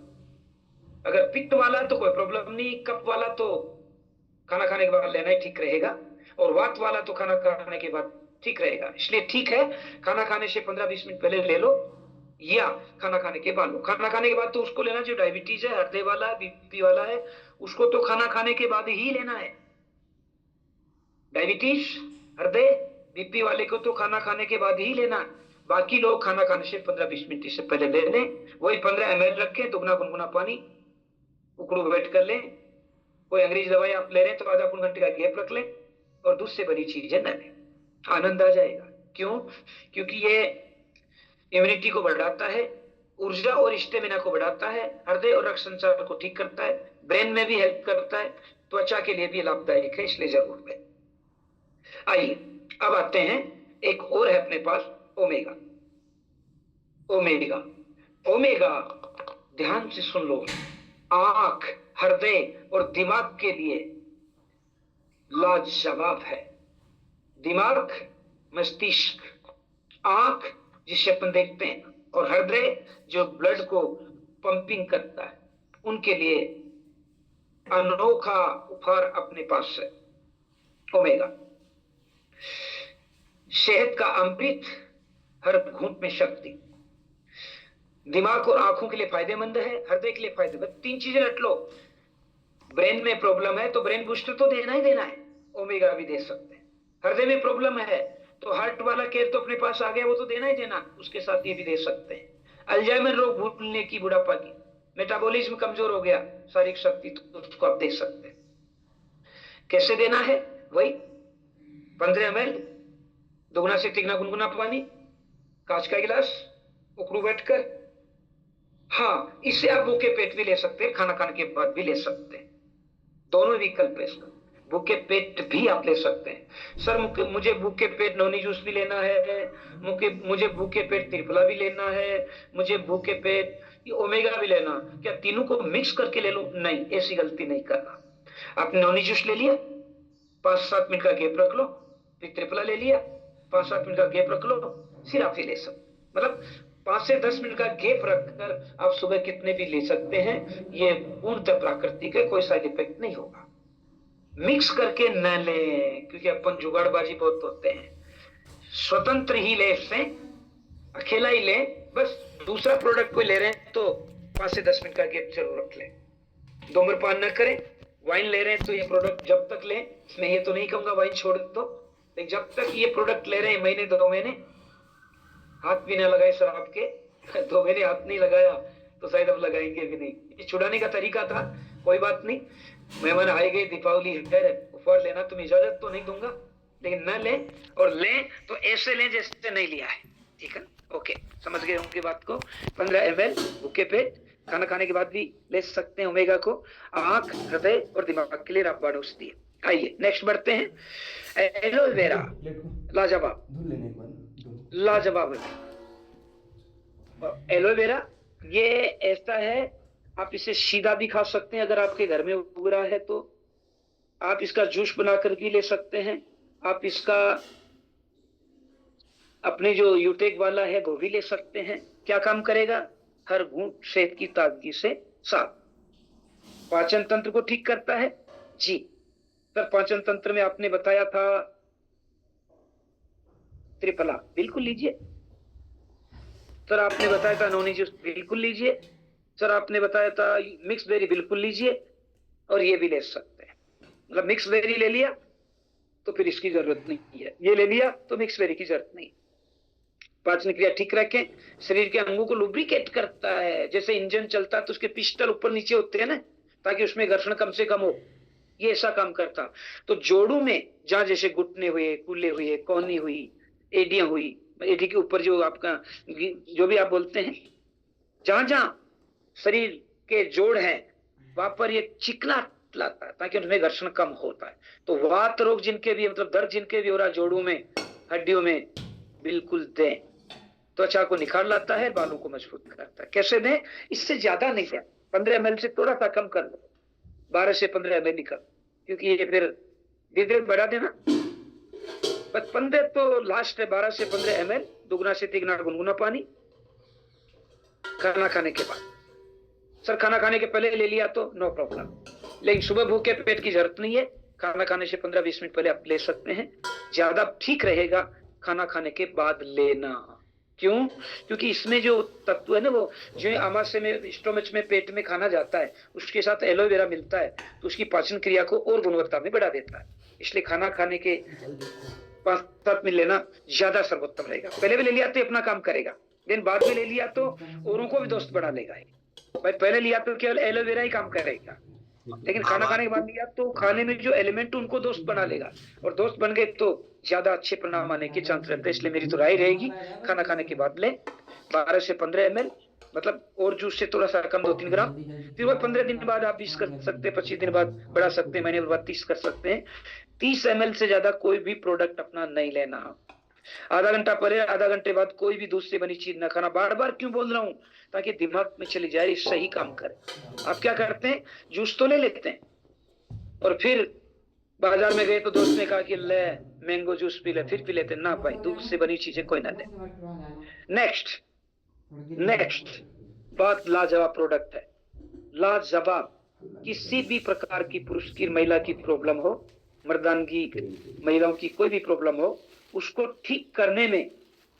अगर पित्त वाला तो कोई प्रॉब्लम नहीं, कफ वाला तो खाना खाने के बाद लेना ही ठीक रहेगा, और वात वाला तो खाना खाने के बाद ठीक रहेगा। इसलिए ठीक है, खाना खाने से 15-20 मिनट पहले ले लो या खाना खाने के बाद लो। खाना खाने के बाद तो उसको लेना जो डायबिटीज है, हृदय वाला है, बीपी वाला है, उसको तो खाना खाने के बाद ही लेना है। डायबिटीज, हृदय, बीपी वाले को तो खाना खाने के बाद ही लेना। बाकी लोग खाना खाने से 15-20 मिनट से पहले ले लें। वही 15 ml रखें, दुगना गुनगुना पानी, उकड़ू बैठ कर लें। कोई अंग्रेजी दवाई आप ले रहे हैं तो आधा पौन घंटे का गैप रख लें, और दूध से बनी चीजें न लें, आनंद आ जाएगा। क्यों? क्योंकि ये इम्यूनिटी को बढ़ाता है, ऊर्जा और स्टेमिना को बढ़ाता है, हृदय और रक्त संचार को ठीक करता है, ब्रेन में भी हेल्प करता है, त्वचा के लिए भी लाभदायक है, इसलिए जरूर लें। आइए अब आते हैं, एक और है अपने पास, ओमेगा। ओमेगा ओमेगा ध्यान से सुन लो, आंख, हृदय और दिमाग के लिए लाजवाब है। दिमाग, मस्तिष्क, आंख जिसे अपन देखते हैं, और हृदय जो ब्लड को पंपिंग करता है, उनके लिए अनोखा उपहार अपने पास है ओमेगा। सेहत का अमृत, हर घूंट में शक्ति। दिमाग और आंखों के लिए फायदेमंद है, हृदय के लिए फायदेमंद। 3 चीजें रट लो। ब्रेन में प्रॉब्लम है तो ब्रेन बूस्टर तो देना ही देना है, ओमेगा भी दे सकते हैं। हृदय में प्रॉब्लम है तो हार्ट वाला केयर तो अपने पास आ गया, वो तो देना ही देना, उसके साथ ये भी दे सकते हैं। अल्जाइमर रोग, भूलने की, बुढ़ापा की, मेटाबॉलिज्म कमजोर हो गया, शारीरिक शक्ति, तो उसको आप दे सकते हैं। कैसे देना है? वही 15 ml, दुगना से तिगना गुनगुना पानी, कांच का गिलास, उकड़ू बैठकर। हाँ, इससे आप भूखे पेट भी ले सकते हैं, खाना खाने के बाद भी ले सकते हैं, दोनों विकल्प है इसका। भूखे पेट भी आप ले सकते हैं। सर मुझे भूखे पेट नोनी जूस भी लेना है, मुझे भूखे पेट त्रिफला भी लेना है, मुझे भूखे पेट ओमेगा भी लेना, क्या तीनों को मिक्स करके ले लो? नहीं, ऐसी गलती नहीं करना। आपने नोनी जूस ले लिया, 5-7 मिनट का गैप रख लो, फिर त्रिफला ले लिया, 5-7 मिनट का गैप रख लो, फिर आप ही ले सकते। मतलब 5 से 10 मिनट का गैप रखकर आप सुबह कितने भी ले सकते हैं। ये पूर्णतः प्राकृतिक है, कोई साइड इफेक्ट नहीं होगा। मिक्स करके न लें, क्योंकि अपन जुगाड़बाजी बहुत होते हैं। स्वतंत्र ही ले, इससे अकेला ही ले, बस दूसरा प्रोडक्ट कोई ले रहे हैं तो 5 से 10 मिनट का गैप जरूर रख लें। धूम्रपान न करें। वाइन ले रहे हैं तो ये प्रोडक्ट जब तक लें, मैं ये तो नहीं कहूंगा वाइन छोड़ दो, लेकिन जब तक ये प्रोडक्ट ले रहे हैं, महीने 2 महीने हाथ भी ना लगाए शराब के, 2 महीने हाथ नहीं लगाया तो शायद अब लगाएंगे भी नहीं। ये छुड़ाने का तरीका था, कोई बात नहीं। मेहमान आए गए, दीपावली है, उपहार लेना तुम इजाजत तो नहीं दूंगा, लेकिन न लें, और लें तो ऐसे लें जैसे नहीं लिया है, ठीक है? ओके, समझ गए उनकी बात को। 15 ml भूखे पेट, खाना खाने के बाद भी ले सकते हैं ओमेगा को। आंख, हृदय और दिमाग के लिए रामबाण औषधि है। आइए नेक्स्ट बढ़ते हैं। एलोवेरा, लाजवाब, लाजवाब एलोवेरा। ये ऐसा है, आप इसे सीधा भी खा सकते हैं, अगर आपके घर में उग रहा है तो आप इसका जूस बनाकर भी ले सकते हैं। आप इसका अपने जो यूटेक वाला है वो भी ले सकते हैं। क्या काम करेगा? हर घूंट सेहत की ताजगी से साफ, पाचन तंत्र को ठीक करता है। जी सर, पाचन तंत्र में आपने बताया था त्रिफला, बिल्कुल लीजिए। सर आपने बताया था नोनी जूस, बिल्कुल लीजिए। सर आपने बताया था मिक्स बेरी, बिल्कुल लीजिए। और ये भी ले सकते हैं। मतलब मिक्स बेरी ले लिया तो फिर इसकी जरूरत नहीं है, ये ले लिया तो मिक्स बेरी की जरूरत नहीं। पाचन क्रिया ठीक रखें, शरीर के अंगों को लुब्रिकेट करता है। जैसे इंजन चलता है तो उसके पिस्टन ऊपर नीचे होते हैं ना, ताकि उसमें घर्षण कम से कम हो, ये ऐसा काम करता। तो जोड़ों में जहां जैसे घुटने हुए, कूले हुए, कोहनी हुई, एडियां हुई, एडी के ऊपर जो आपका जो भी आप बोलते हैं, जहां जहां शरीर के जोड़ हैं वहां पर ये चिकना लाता है ताकि उनमें घर्षण कम होता है। तो वात रोग जिनके भी, मतलब दर्द जिनके भी हो रहा है जोड़ों में, हड्डियों में, बिल्कुल दें। त्वचा को निखार लाता है, बालों को मजबूत करता है। कैसे दें? इससे ज्यादा नहीं दें, 15 ml से थोड़ा सा कम कर लो, 12 से 15 ml निकल, क्योंकि ये फिर धीरे धीरे बढ़ा देना। बस 15 तो लास्ट है, 12 से 15 ml, दुगना से तिगना गुनगुना पानी, खाना खाने के बाद। सर खाना खाने के पहले ले लिया तो नो प्रॉब्लम, लेकिन सुबह भूखे पेट की जरूरत नहीं है। खाना खाने से 15-20 मिनट पहले आप ले सकते हैं। ज्यादा ठीक रहेगा खाना खाने के बाद लेना। क्यों? क्योंकि इसमें जो तत्व है ना, वो जो आमाशय में, स्टोमच में, पेट में खाना जाता है, उसके साथ एलोवेरा मिलता है तो उसकी पाचन क्रिया को और गुणवत्ता में बढ़ा देता है। इसलिए खाना खाने के 5-7 मिनट लेना ज्यादा सर्वोत्तम रहेगा। पहले भी ले लिया तो अपना काम करेगा, लेकिन बाद में ले लिया तो औरों को भी दोस्त बढ़ा लेगा। भाई पहले लिया तो केवल एलोवेरा ही काम करेगा, लेकिन खाना खाने के बाद लिया तो खाने में जो एलिमेंट उनको दोस्त बना लेगा, और दोस्त बन गए तो ज्यादा अच्छे परिणाम आने के चांस रहते हैं। इसलिए मेरी तो राय रहेगी खाना खाने के बाद लें, 12 से 15 ml मतलब और जूस से थोड़ा सा कम 2-3 ग्राम। फिर वो 15 दिन बाद आप 20 कर सकते हैं, 25 दिन बाद बढ़ा सकते हैं, महीने बाद 30 कर सकते हैं। 30 ml से ज्यादा कोई भी प्रोडक्ट अपना नहीं लेना। आधा घंटा पहले, आधा घंटे बाद कोई भी दूध से बनी चीज ना खाना। बार बार क्यों बोल रहा हूं? ताकि दिमाग में चली जाए, सही काम करे। आप क्या करते हैं, जूस तो ले लेते हैं और फिर बाजार में गए तो दोस्त ने कहा कि ले मैंगो जूस पी ले, फिर पी लेते। ना भाई, दूध से बनी चीजें कोई ना ले। नेक्स्ट बात लाजवाब प्रोडक्ट है, लाजवाब। किसी भी प्रकार की पुरुष की, महिला की प्रॉब्लम हो, मर्दानगी, महिलाओं की कोई भी प्रॉब्लम हो, उसको ठीक करने में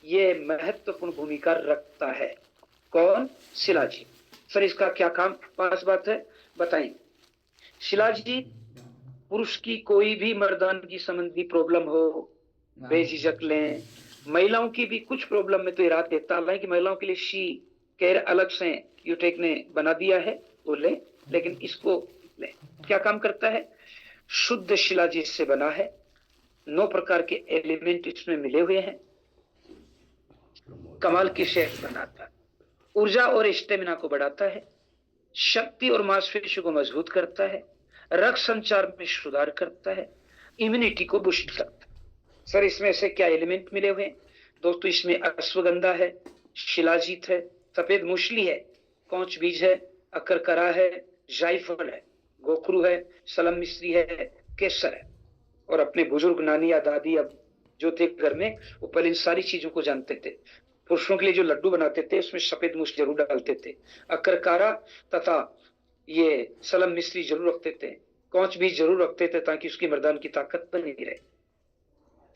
ये महत्वपूर्ण भूमिका रखता है। कौन? शिलाजीत। सर इसका क्या काम? 5 बात है, बताएं। शिलाजीत पुरुष की कोई भी मर्दानगी संबंधी प्रॉब्लम हो, बेझिझक लें। महिलाओं की भी कुछ प्रॉब्लम में तो इराद देता है कि महिलाओं के लिए शी केयर अलग से यूटेक ने बना दिया है, वो ले, लेकिन इसको ले। क्या काम करता है? शुद्ध शिलाजीत से बना है, 9 प्रकार के एलिमेंट इसमें मिले हुए हैं, कमाल की सेहत बनाता है, ऊर्जा और स्टेमिना को बढ़ाता है, शक्ति और मांसपेशियों को मजबूत करता है, रक्त संचार में सुधार करता है, इम्यूनिटी को बूस्ट करता है। सर इसमें से क्या एलिमेंट मिले हुए हैं? दोस्तों इसमें अश्वगंधा है, शिलाजीत है, सफेद मूसली है, कौच बीज है, अकरकरा है, जायफल है, गोखरू है, सलम मिश्री है, केसर है। और अपने बुजुर्ग नानी या दादी अब जो थे घर में, वो पहले इन सारी चीजों को जानते थे। पुरुषों के लिए जो लड्डू बनाते थे उसमें सफेद मूसली जरूर डालते थे, अकरकारा तथा ये सलम मिश्री जरूर रखते थे, कौच बीज जरूर रखते थे, ताकि उसकी मर्दान की ताकत बनी रहे।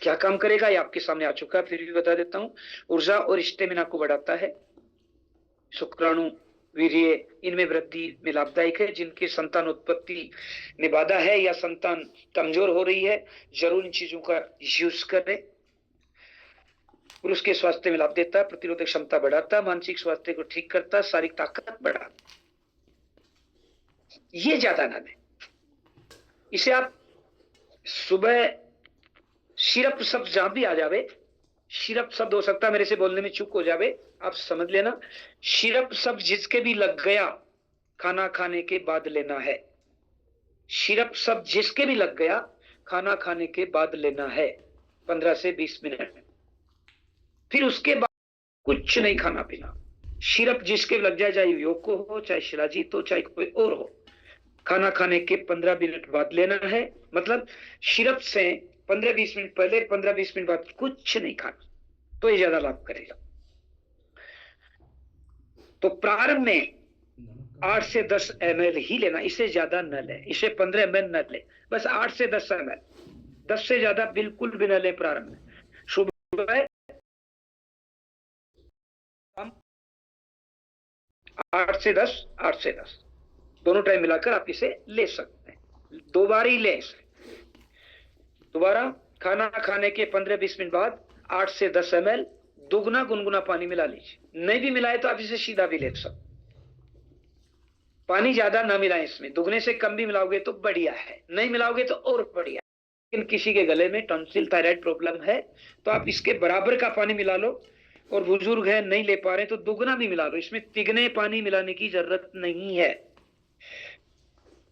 क्या काम करेगा ये आपके सामने आ चुका है, फिर भी बता देता हूं। ऊर्जा और स्टेमिना को बढ़ाता है, शुक्राणु, वीर्य, इनमें वृद्धि में लाभदायक है। जिनकी संतान उत्पत्ति में बाधा है या संतान कमजोर हो रही है, जरूर इन चीजों का यूज करें। पुरुष के स्वास्थ्य में लाभ देता है, प्रतिरोधक क्षमता बढ़ाता है, मानसिक स्वास्थ्य को ठीक करता है, शारीरिक ताकत बढ़ाता है। ये ज्यादा ना दें। इसे आप सुबह, सिरप शब्द जहां भी आ जावे, सिरप शब्द हो सकता है मेरे से बोलने में चूक हो जावे, आप समझ लेना। सिरप शब्द जिसके भी लग गया, खाना खाने के बाद लेना है। सिरप शब्द जिसके भी लग गया, खाना खाने के बाद लेना है, 15 से 20 मिनट। फिर उसके बाद कुछ नहीं खाना पीना। सिरप जिसके लग जाए, चाहे योग को हो, चाहे शिलाजीत हो, चाहे कोई और हो, खाना खाने के 15 मिनट बाद लेना है। मतलब सिरप से 15-20 मिनट पहले, 15-20 मिनट बाद कुछ नहीं खाना, तो ये ज्यादा लाभ करेगा। तो प्रारंभ में 8 से 10 ml ही लेना, इससे ज्यादा न ले, इसे 15 ml न ले, बस 8 से 10 ml, 10 से ज्यादा बिल्कुल भी न ले प्रारंभ में। सुबह 8 से 10 दोनों टाइम मिलाकर आप इसे ले सकते हैं। 2 बार ही ले इसे। दोबारा खाना खाने के 15-20 मिनट बाद 8 से 10 ml दुगना गुनगुना पानी मिला लीजिए। नहीं भी मिलाए तो आप इसे सीधा भी ले सकते। पानी ज्यादा ना मिलाएं इसमें, दुगने से कम भी मिलाओगे तो बढ़िया है, नहीं मिलाओगे तो और बढ़िया। लेकिन किसी के गले में टॉन्सिल, थायराइड प्रॉब्लम है तो आप इसके बराबर का पानी मिला लो, और बुजुर्ग है नहीं ले पा रहे तो दुगना भी मिला लो। इसमें तिगने पानी मिलाने की जरूरत नहीं है,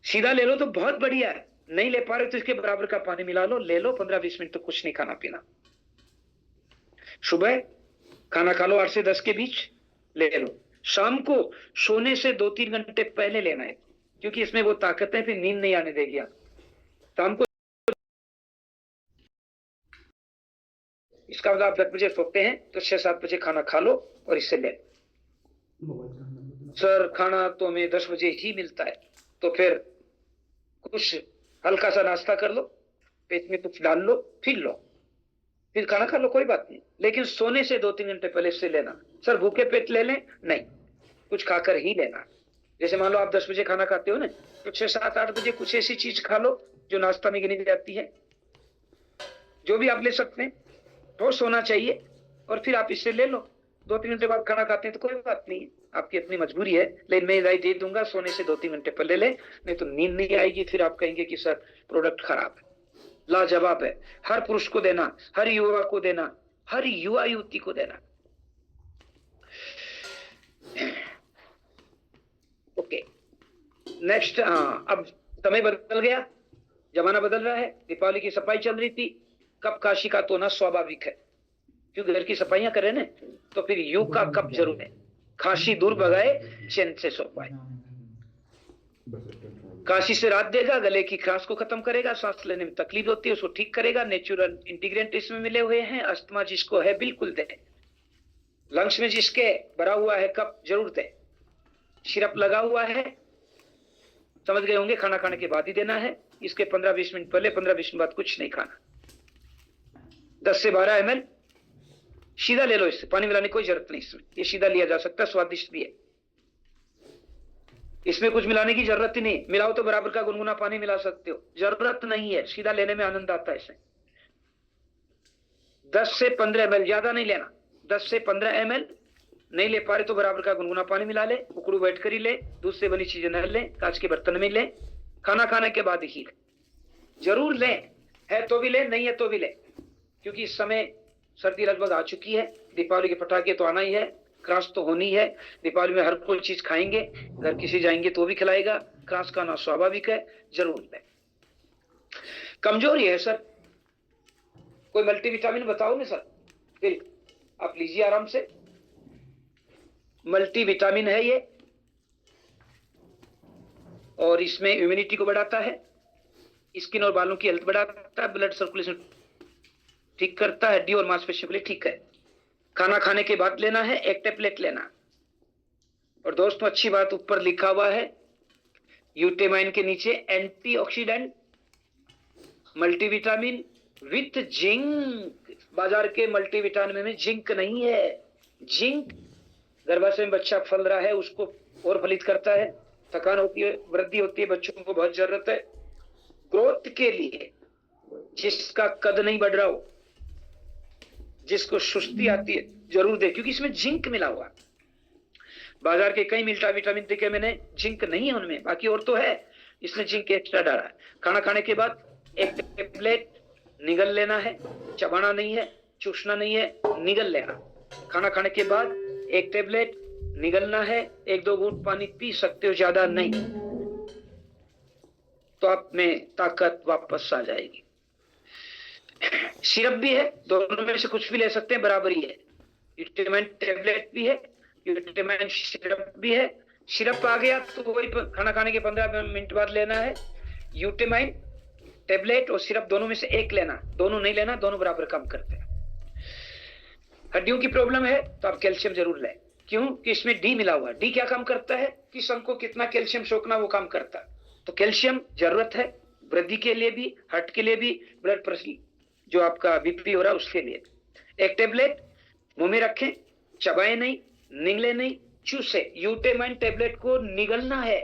सीधा ले लो तो बहुत बढ़िया है। नहीं ले पा रहे तो इसके बराबर का पानी मिला लो, ले लो। 15-20 मिनट तो कुछ नहीं खाना पीना। सुबह खाना खा लो 8 से 10 के बीच ले लो। शाम को सोने से 2-3 घंटे पहले लेना है, क्योंकि इसमें वो ताकत है, फिर नींद नहीं आने देगी। आप शाम को इसका मतलब आप 10 बजे सोते हैं तो 6-7 बजे खाना खा लो और इससे ले लो। सर खाना तो हमें 10 बजे ही मिलता है, तो फिर कुछ हल्का सा नाश्ता कर लो, पेट में कुछ डाल लो, फिर खाना खा लो, कोई बात नहीं। लेकिन सोने से 2-3 घंटे पहले से लेना। सर भूखे पेट ले लें? नहीं, कुछ खाकर ही लेना। जैसे मान लो आप 10 बजे खाना खाते हो ना, तो 6-7-8 बजे कुछ ऐसी चीज खा लो जो नाश्ता में गिनी जाती है, जो भी आप ले सकते हैं। तो सोना चाहिए और फिर आप इससे ले लो। 2-3 घंटे बाद खाना खाते हैं तो कोई बात नहीं है, आपकी अपनी मजबूरी है। लेकिन मैं राय दे दूंगा सोने से 2-3 घंटे पहले ले, नहीं तो नींद नहीं आएगी, फिर आप कहेंगे कि सर प्रोडक्ट खराब है। लाजवाब है, हर पुरुष को देना, हर युवा को देना, हर युवा युवती को देना। नेक्स्ट, हाँ, अब समय बदल गया, जमाना बदल रहा है। दीपावली की सफाई चल रही थी, कप काशी का तो ना स्वाभाविक है, क्योंकि घर की सफाइयां करें ना, तो फिर यू का कप जरूर है। खांसी दूर भगाए, चैन से सो पाए। काशी से राहत देगा, गले की खराश को खत्म करेगा, सांस लेने में तकलीफ होती है उसको ठीक करेगा। नेचुरल इंटीग्रेंट इसमें मिले हुए हैं। अस्थमा जिसको है बिल्कुल दे। लंग्स में जिसके भरा हुआ है कप जरूर दे। सिरप लगा हुआ है, समझ गए होंगे, खाना खाने के बाद ही देना है। इसके 15-20 मिनट पहले, 15-20 मिनट बाद कुछ नहीं खाना। 10 से 12 ml सीधा ले लो, इससे पानी मिलाने की कोई जरूरत नहीं। इसमें ये सीधा लिया जा सकता है, स्वादिष्ट भी है। इसमें कुछ मिलाने की जरूरत ही नहीं। मिलाओ तो बराबर का गुनगुना पानी मिला सकते हो, जरूरत नहीं है। सीधा लेने में आनंद आता है इसमें। 10 से 15 ml, ज्यादा नहीं लेना। 10 से 15 ml नहीं ले पा रहे तो बराबर का गुनगुना पानी मिला ले। उकड़ू बैठ कर ही ले, दूध से बनी चीजें न ले, कांच के बर्तन में ले। खाना खाने के बाद ही जरूर ले, है तो भी ले, नहीं है तो भी ले, क्योंकि इस समय सर्दी लगभग आ चुकी है। दीपावली के पटाखे तो आना ही है, क्रास तो होनी है। दीपावली में हर कोई चीज खाएंगे, घर किसी जाएंगे तो भी खिलाएगा। क्रास का आना स्वाभाविक है, जरूर ले। कमजोरी है सर, कोई मल्टीविटामिन बताओ ना सर। फिर आप लीजिए आराम से। मल्टीविटामिन है ये, और इसमें इम्यूनिटी को बढ़ाता है, स्किन और बालों की हेल्थ बढ़ाता है, ब्लड सर्कुलेशन ठीक करता है, हड्डी और मांसपेशियों के लिए ठीक है। खाना खाने के बाद लेना है, 1 टेबलेट लेना। और दोस्तों अच्छी बात, ऊपर लिखा हुआ है यूटेमाइन के नीचे एंटीऑक्सीडेंट मल्टीविटामिन विथ जिंक। बाजार के मल्टीविटामिन में जिंक नहीं है। जिंक गर्भाशय में बच्चा फल रहा है उसको और फलित करता है, थकान होती है, वृद्धि होती है, बच्चों को बहुत जरूरत है ग्रोथ के लिए। जिसका कद नहीं बढ़ रहा हो, जिसको सुस्ती आती है, जरूर दे, क्योंकि इसमें जिंक मिला हुआ। बाजार के कई विटामिन देखे मैंने, जिंक नहीं है उनमें, बाकी और तो है, इसने जिंक एक्स्ट्रा डाला है। खाना खाने के बाद 1 टेबलेट निगल लेना है, चबाना नहीं है, चूसना नहीं है, निगल लेना। खाना खाने के बाद 1 टेबलेट निगलना है, 1-2 घूंट पानी पी सकते हो, ज्यादा नहीं, तो आप में ताकत वापस आ जाएगी। सिरप भी है, दोनों में से कुछ भी ले सकते हैं, बराबर ही है। यूटेमाइन टेबलेट भी है, यूटेमाइन सिरप भी है। सिरप आ गया तो वही खाना खाने के 15 मिनट बाद लेना है। यूटेमाइन टेबलेट और सिरप दोनों में से एक लेना, दोनों नहीं लेना, दोनों बराबर काम करते हैं। हड्डियों की प्रॉब्लम है तो आप कैल्शियम जरूर लें, क्यों कि इसमें डी मिला हुआ है। डी क्या काम करता है, किस अंग को कितना कैल्शियम सोखना वो काम करता है। तो कैल्शियम जरूरत है वृद्धि के लिए भी, हार्ट के लिए भी, ब्लड प्रेशर जो आपका बीपी हो रहा है उसके लिए। 1 टेबलेट मुंह में रखें, चबाए नहीं, निगले नहीं, चूसे। यूटेमाइन टेबलेट को निगलना है,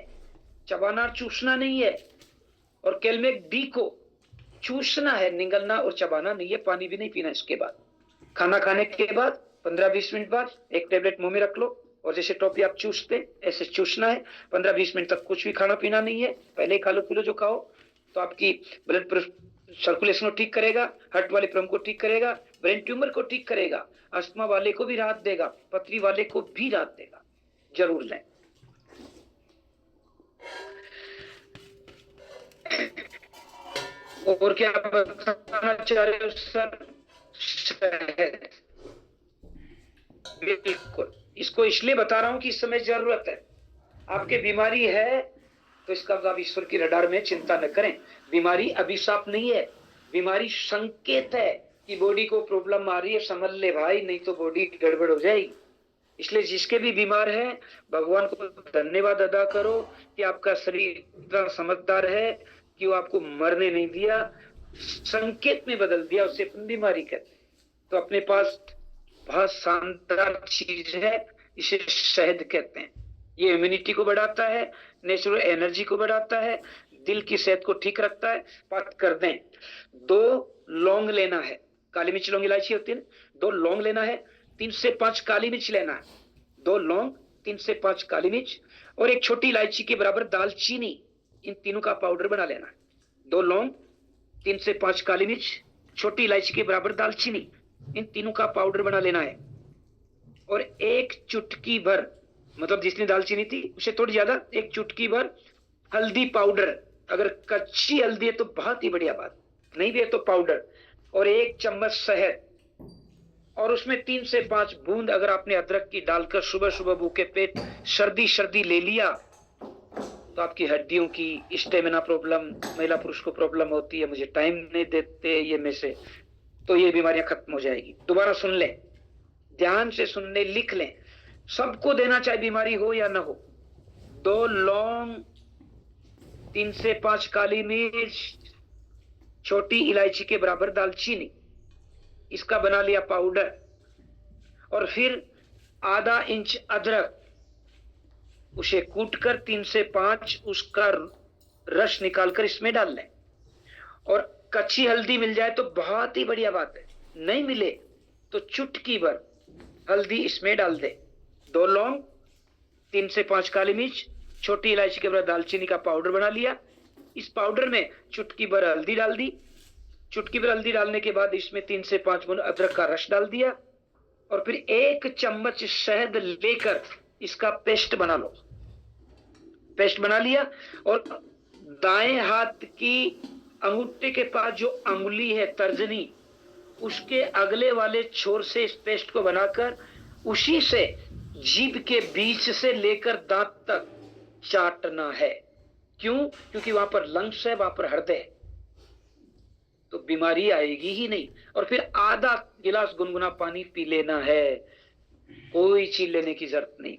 चबाना चूसना नहीं है। और कैलमेक डी को चूसना है, निगलना और चबाना नहीं है। पानी भी नहीं पीना इसके बाद। खाना खाने के बाद 15-20 मिनट बाद 1 टेबलेट मुंह में रख लो, और जैसे टॉफी आप चूसते ऐसे चूसना है। 15-20 मिनट तक कुछ भी खाना पीना नहीं है, पहले ही खा लो, पी लो जो खाओ, तो आपकी ब्लड सर्कुलेशन को ठीक करेगा, हार्ट वाले प्रॉब्लम को ठीक करेगा, ब्रेन ट्यूमर को ठीक करेगा, अस्थमा वाले को भी राहत देगा, पथरी वाले को भी राहत देगा, जरूर लें। और क्या बताना चाह रहे हो सर? शहद, बिल्कुल, इसको इसलिए बता रहा हूं कि इस समय जरूरत है। आपके बीमारी है तो इसका आप ईश्वर की रडार में चिंता न करें। बीमारी अभिशाप नहीं है, बीमारी संकेत है कि बॉडी को प्रॉब्लम आ रही है, समझ ले भाई, नहीं तो बॉडी गड़बड़ हो जाएगी। इसलिए जिसके भी बीमार है, भगवान को धन्यवाद अदा करो कि आपका शरीर इतना समझदार है कि वो आपको मरने नहीं दिया, संकेत में बदल दिया, उसे अपनी बीमारी कहते हैं। तो अपने पास बहुत शानदार चीज है, इसे शहद कहते हैं। ये इम्यूनिटी को बढ़ाता है, नेचुरल एनर्जी को बढ़ाता है, दिल की सेहत को ठीक रखता है। बात कर दें, 2 लौंग लेना है, काली मिर्च लौंग इलायची होती है ना, 2 लौंग लेना है, 3 से 5 काली मिर्च लेना है। 2 लौंग, 3 से 5 काली मिर्च और 1 छोटी इलायची के बराबर दालचीनी, इन तीनों का पाउडर बना लेना है। 2 लौंग, 3 से 5 काली मिर्च, छोटी इलायची के बराबर दालचीनी, इन तीनों का पाउडर बना लेना है। और 1 चुटकी भर, मतलब जितनी दालचीनी थी उसे थोड़ी ज्यादा, 1 चुटकी भर हल्दी पाउडर, अगर कच्ची हल्दी है तो बहुत ही बढ़िया बात, नहीं भी है तो पाउडर, और 1 चम्मच शहद, और उसमें 3 से 5 बूंद अगर आपने अदरक की डालकर सुबह सुबह भूखे पेट सर्दी ले लिया तो आपकी हड्डियों की स्टेमिना प्रॉब्लम, महिला पुरुष को प्रॉब्लम होती है, मुझे टाइम नहीं देते ये में से, तो ये बीमारियां खत्म हो जाएगी। दोबारा सुन लें, ध्यान से सुनने, लिख लें, सबको देना चाहे बीमारी हो या ना हो। 2 लौंग, 3 से 5 काली मिर्च, छोटी इलायची के बराबर दालचीनी, इसका बना लिया पाउडर, और फिर आधा इंच अदरक, उसे कूटकर 3 से 5 उसका रस निकालकर इसमें डाल लें। और कच्ची हल्दी मिल जाए तो बहुत ही बढ़िया बात है, नहीं मिले तो चुटकी भर हल्दी इसमें डाल दे। 2 लौंग, 3 से 5 काली मिर्च, छोटी इलायची के बराबर दालचीनी का पाउडर बना लिया, इस पाउडर में चुटकी भर हल्दी डाल दी। चुटकी भर हल्दी डालने के बाद इसमें 3 से 5 बूंद अदरक का रस डाल दिया, और फिर 1 चम्मच शहद लेकर इसका पेस्ट बना लो। पेस्ट बना लिया, और दाएं हाथ की अंगूठे के पास जो अंगुली है, तर्जनी, उसके अगले वाले छोर से इस पेस्ट को बनाकर उसी से जीभ के बीच से लेकर दांत तक चाटना है। क्यों? क्योंकि वहां पर लंग्स है, वहां पर हृदय है, तो बीमारी आएगी ही नहीं। और फिर आधा गिलास गुनगुना पानी पी लेना है, कोई चीज लेने की जरूरत नहीं।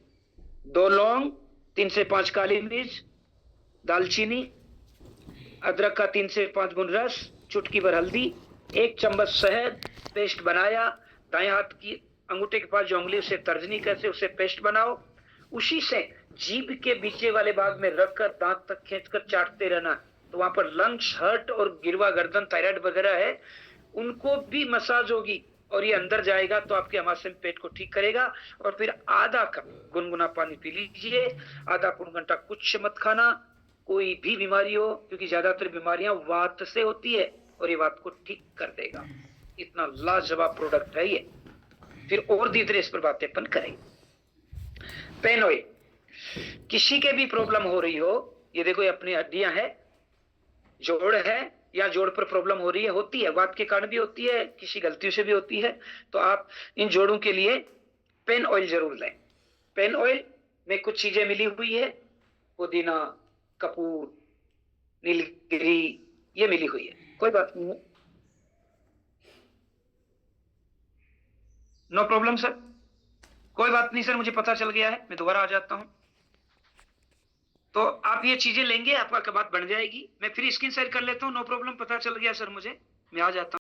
2 लौंग, 3 से 5 काली मिर्च, दालचीनी, अदरक का 3 से 5 बूंद रस, चुटकी भर हल्दी, 1 चम्मच शहद, पेस्ट बनाया। दाएं हाथ की अंगूठे के पास जो उंगली, उसे तर्जनी कैसे, उसे पेस्ट बनाओ, उसी से जीभ के बीचे वाले भाग में रखकर दांत तक खींचकर चाटते रहना। तो वहां पर लंग्स, हार्ट और गिरवा गर्दन, थायराइड वगैरह है, उनको भी मसाज होगी, और ये अंदर जाएगा तो आपके अमाशय में पेट को ठीक करेगा। और फिर आधा कप गुनगुना पानी पी लीजिए। आधा पौन घंटा कुछ मत खाना, कोई भी बीमारी हो, क्योंकि ज्यादातर बीमारियां वात से होती है, और ये वात को ठीक कर देगा। इतना लाजवाब प्रोडक्ट है ये। फिर और धीरे इस पर बातें अपन करेंगे। पेन ऑयल, किसी के भी प्रॉब्लम हो रही हो, ये देखो ये अपनी हड्डियां है, जोड़ है, या जोड़ पर प्रॉब्लम हो रही है, होती है, वात के कारण भी होती है, किसी गलतियों से भी होती है, तो आप इन जोड़ों के लिए पेन ऑयल जरूर लें। पेन ऑयल में कुछ चीजें मिली हुई है, पुदीना, कपूर, नीलगिरी, ये मिली हुई है, कोई बात नहीं है, नो प्रॉब्लम सर, कोई बात नहीं सर, मुझे पता चल गया है, मैं दोबारा आ जाता हूं। तो आप ये चीजें लेंगे, आपका बात बन जाएगी। मैं फिर स्क्रीन शेयर कर लेता हूँ, नो प्रॉब्लम, पता चल गया सर मुझे, मैं आ जाता हूँ।